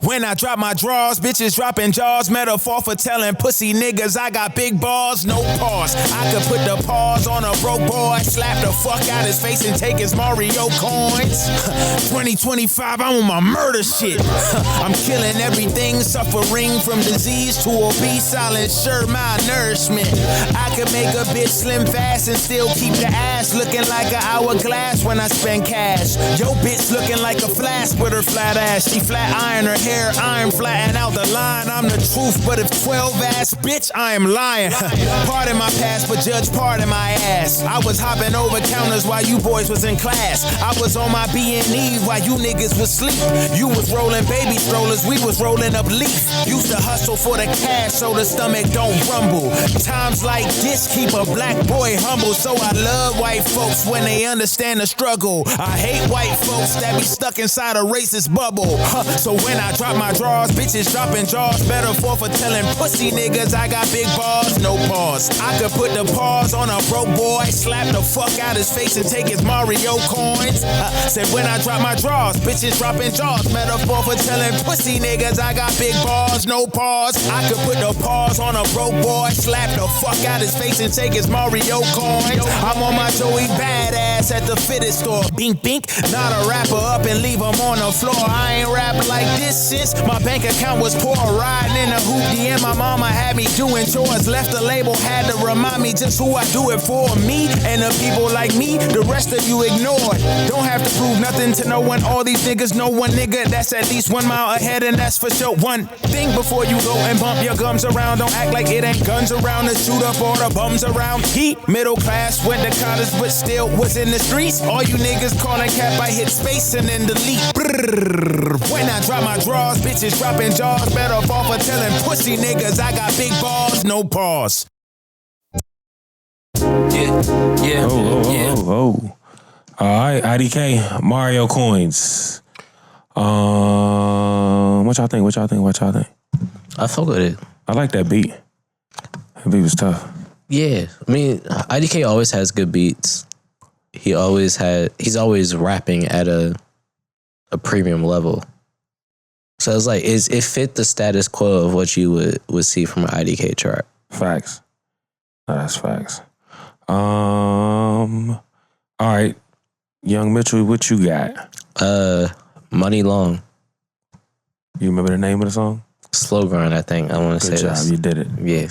Speaker 9: When I drop my drawers, bitches dropping jaws. Metaphor for telling pussy niggas I got big balls, no pause. I could put the pause on a broke boy, slap the fuck out his face and take his Mario coins. 2025, I'm on my murder shit. I'm killing everything, suffering from disease to obese, silent shirt malnourishment. I could make a bitch slim fast and still keep the ass looking like an hourglass when I spend cash. Yo bitch looking like a flask with her flat ass. She flat iron her hair, iron flatten out the line. I'm the truth, but if 12 ass bitch, I am lying. Pardon my past, but judge pardon my ass. I was hopping over counters while you boys was in class. I was on my B&E while you niggas was sleep. You was rolling baby strollers, we was rolling up leaf. Used to hustle for the cash so the stomach don't rumble. Times like this keep a black boy humble. So I love white folks when they understand the struggle. I hate white folks that be stuck inside a racist bubble. So when I drop my drawers, bitches dropping jaws. Metaphor for telling pussy niggas I got big balls, no pause. I could put the pause on a broke boy, slap the fuck out his face and take his Mario coins. Said when I drop my drawers, bitches dropping jaws. Metaphor for telling pussy niggas I got big balls, no pause. I could put the pause on a broke boy, slap the fuck out his face and take his Mario coins. I'm on my Joey Badass at the fitness store. Bink bink, not a rapper up and leave him on the floor. I ain't rap like this since my bank account was poor. Riding in a hoopty and my mama had me doing chores. Left the label, had to remind me just who I do it for. Me and the people like me, the rest of you ignored. Don't have to prove nothing to no one. All these niggas know one nigga that's at least 1 mile ahead, and that's for sure. One thing before you go and bump your gums around. Don't act like it ain't guns around to shoot up all the bums around. He middle class, went to college but still was in the streets. All you niggas calling cap, I hit space and then delete. Brrr. When I drop my drawers, bitches dropping jaws. Better fall for telling pussy niggas I got big balls, no pause. Yeah.
Speaker 5: Oh. All right, IDK, Mario coins. What y'all think?
Speaker 1: I fuck with it.
Speaker 5: I like that beat. That beat was tough.
Speaker 1: Yeah, I mean, IDK always has good beats. He's always rapping at a premium level. So it's like, it fit the status quo of what you would see from an IDK track.
Speaker 5: Facts. No, that's facts. All right, Young Mitchell, what you got?
Speaker 1: Money Long.
Speaker 5: You remember the name of the song?
Speaker 1: Slow Grind, I think. I want to say
Speaker 5: Good job,
Speaker 1: this.
Speaker 5: you did it.
Speaker 1: Yeah.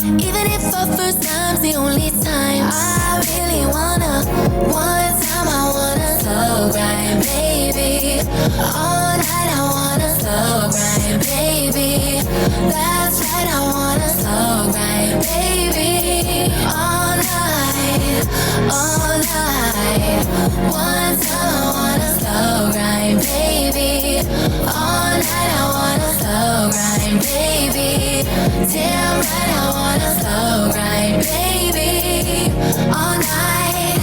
Speaker 2: Even if for first time's the only time, I really wanna. One time I wanna slow grind, baby. All night I wanna slow grind, baby. That's right, I wanna slow grind, baby. All night, all night. One time I wanna slow grind, baby. All night I wanna slow grind, baby. Damn right, I wanna slow grind, baby. All night,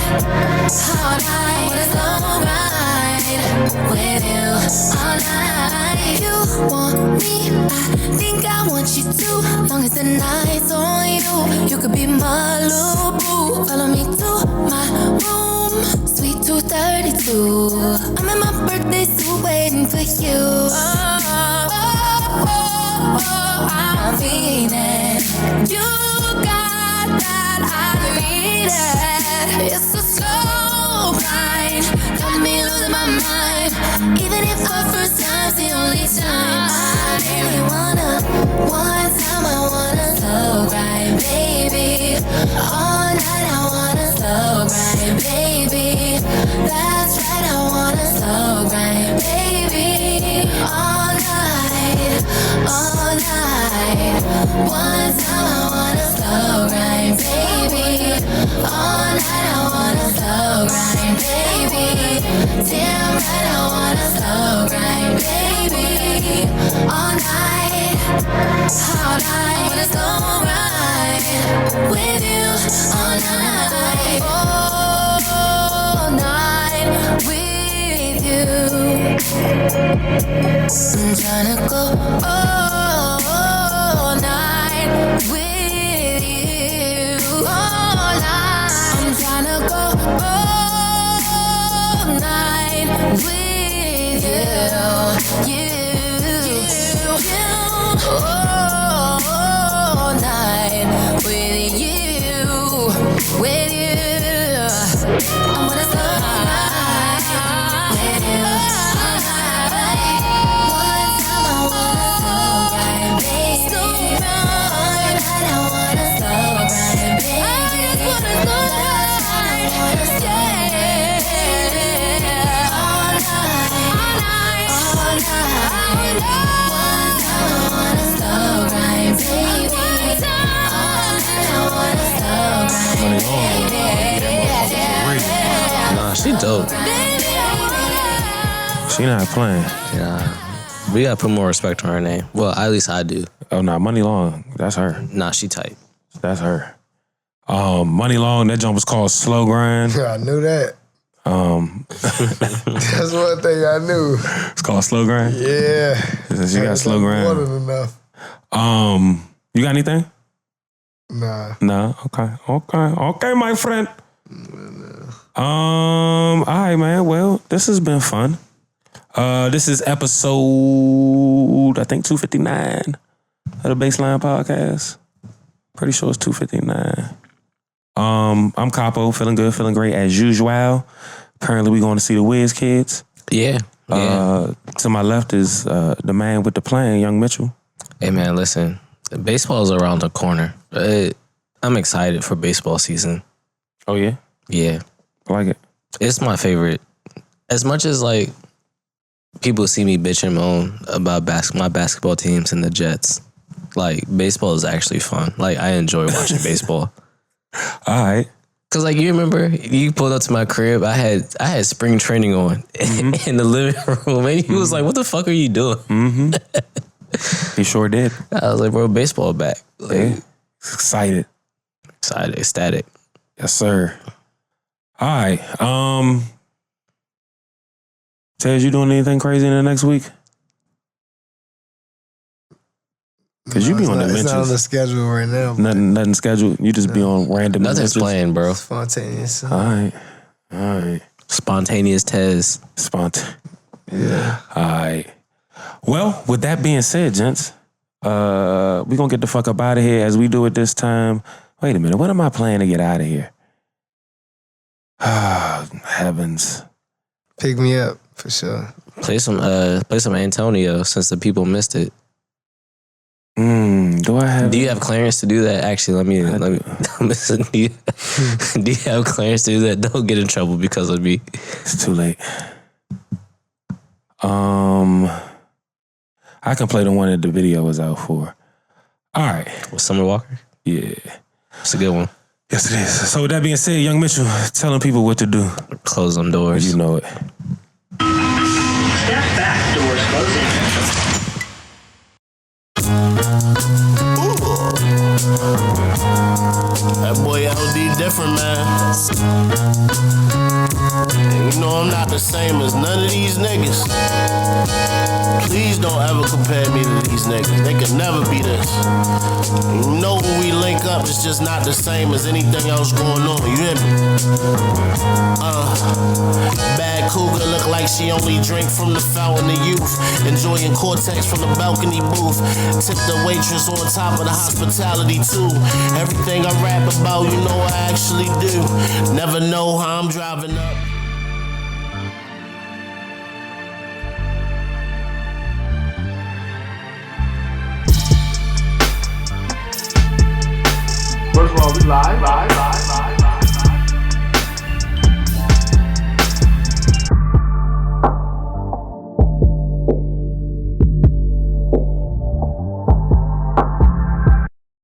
Speaker 2: wanna slow grind with you. All night, you want me, I think I want you too. Long as the night's on you, you could be my little boo. Follow me to my room, Suite 232. I'm in my birthday suit waiting for you. I'm feeling you got that I need it. It's a slow grind, got me losing my mind. Even if our first time's the only time, I really wanna. One time I wanna slow grind, baby. All night I wanna slow grind, baby. That's right, I wanna slow grind, baby. All night, all night. One time I wanna slow all night. All night. I wanna slow ride with you all night. All night with you. I'm tryna go all night with you. All night. I'm tryna go all night with you. All night with you. With you. I wanna slow ride with you. All night. One time I wanna slow ride, baby. All night I wanna slow ride, baby. I just wanna slow ride. I wanna stay all night. All night. One time I wanna slow ride, baby. All night I wanna slow ride, baby.
Speaker 1: Nah, she dope.
Speaker 5: She not playing.
Speaker 1: Yeah. We gotta put more respect on her name. Well, at least I do.
Speaker 5: Oh, no, Money Long. That's her.
Speaker 1: Nah, she tight.
Speaker 5: That's her. Money Long, that jump was called Slow Grind.
Speaker 6: I knew that. That's one thing I knew.
Speaker 5: It's called Slow Grind?
Speaker 6: Yeah.
Speaker 5: She got Slow Grind.
Speaker 6: More than enough.
Speaker 5: You got anything?
Speaker 6: Nah.
Speaker 5: No? Okay, my friend. All right, man. Well, this has been fun. This is episode, I think, 259 of the BASSLINE podcast. Pretty sure it's 259. I'm Capo, feeling good, feeling great as usual. Apparently, we going to see the Wiz Kids.
Speaker 1: Yeah.
Speaker 5: To my left is the man with the plan, Young Mitchell.
Speaker 1: Hey, man, listen. Baseball's around the corner. I'm excited for baseball season.
Speaker 5: Oh, yeah?
Speaker 1: Yeah.
Speaker 5: I like it.
Speaker 1: It's my favorite. As much as, like, people see me bitch and moan about my basketball teams and the Jets, like, baseball is actually fun. Like, I enjoy watching baseball.
Speaker 5: All right.
Speaker 1: Cause like you remember, you pulled up to my crib. I had spring training on in the living room, and he was like, "What the fuck are you doing?"
Speaker 5: Mm-hmm. He sure did.
Speaker 1: I was like, "Bro, baseball back." Like,
Speaker 5: yeah. Excited,
Speaker 1: ecstatic.
Speaker 5: Yes, sir. All right. Tez, you doing anything crazy in the next week? Because you be on adventures.
Speaker 6: It's not on the schedule right now.
Speaker 5: Nothing scheduled. You just be on random
Speaker 1: Nothing's
Speaker 5: adventures.
Speaker 1: playing, bro.
Speaker 6: Spontaneous.
Speaker 5: All right.
Speaker 1: Spontaneous Tez.
Speaker 5: Yeah. All right. Well, with that being said, gents, we going to get the fuck up out of here as we do it this time. Wait a minute. What am I playing to get out of here? Ah, heavens.
Speaker 6: Pick me up, for sure.
Speaker 1: Play some Antonio since the people missed it.
Speaker 5: Do you
Speaker 1: have clearance to do that? Actually, let me listen. Do you have clearance to do that? Don't get in trouble because of me.
Speaker 5: It's too late. I can play the one that the video was out for. All right.
Speaker 1: With Summer Walker?
Speaker 5: Yeah.
Speaker 1: It's a good one.
Speaker 5: Yes, it is. So with that being said, Young Mitchell, telling people what to do.
Speaker 1: Close them doors.
Speaker 5: You know it.
Speaker 10: Step back, doors closing.
Speaker 11: That boy LD different, man. And you know I'm not the same as none of these niggas. Please don't ever compare me to these niggas. They could never be this. And you know when we link up, it's just not the same as anything else going on. You hear me? Bad cougar look like she only drink from the fountain of youth. Enjoying Cortex from the balcony booth. Tip the waitress on top of the hospitality too. Everything I rap about, you know I actually do. Never know how I'm driving up.
Speaker 10: First of all, we live.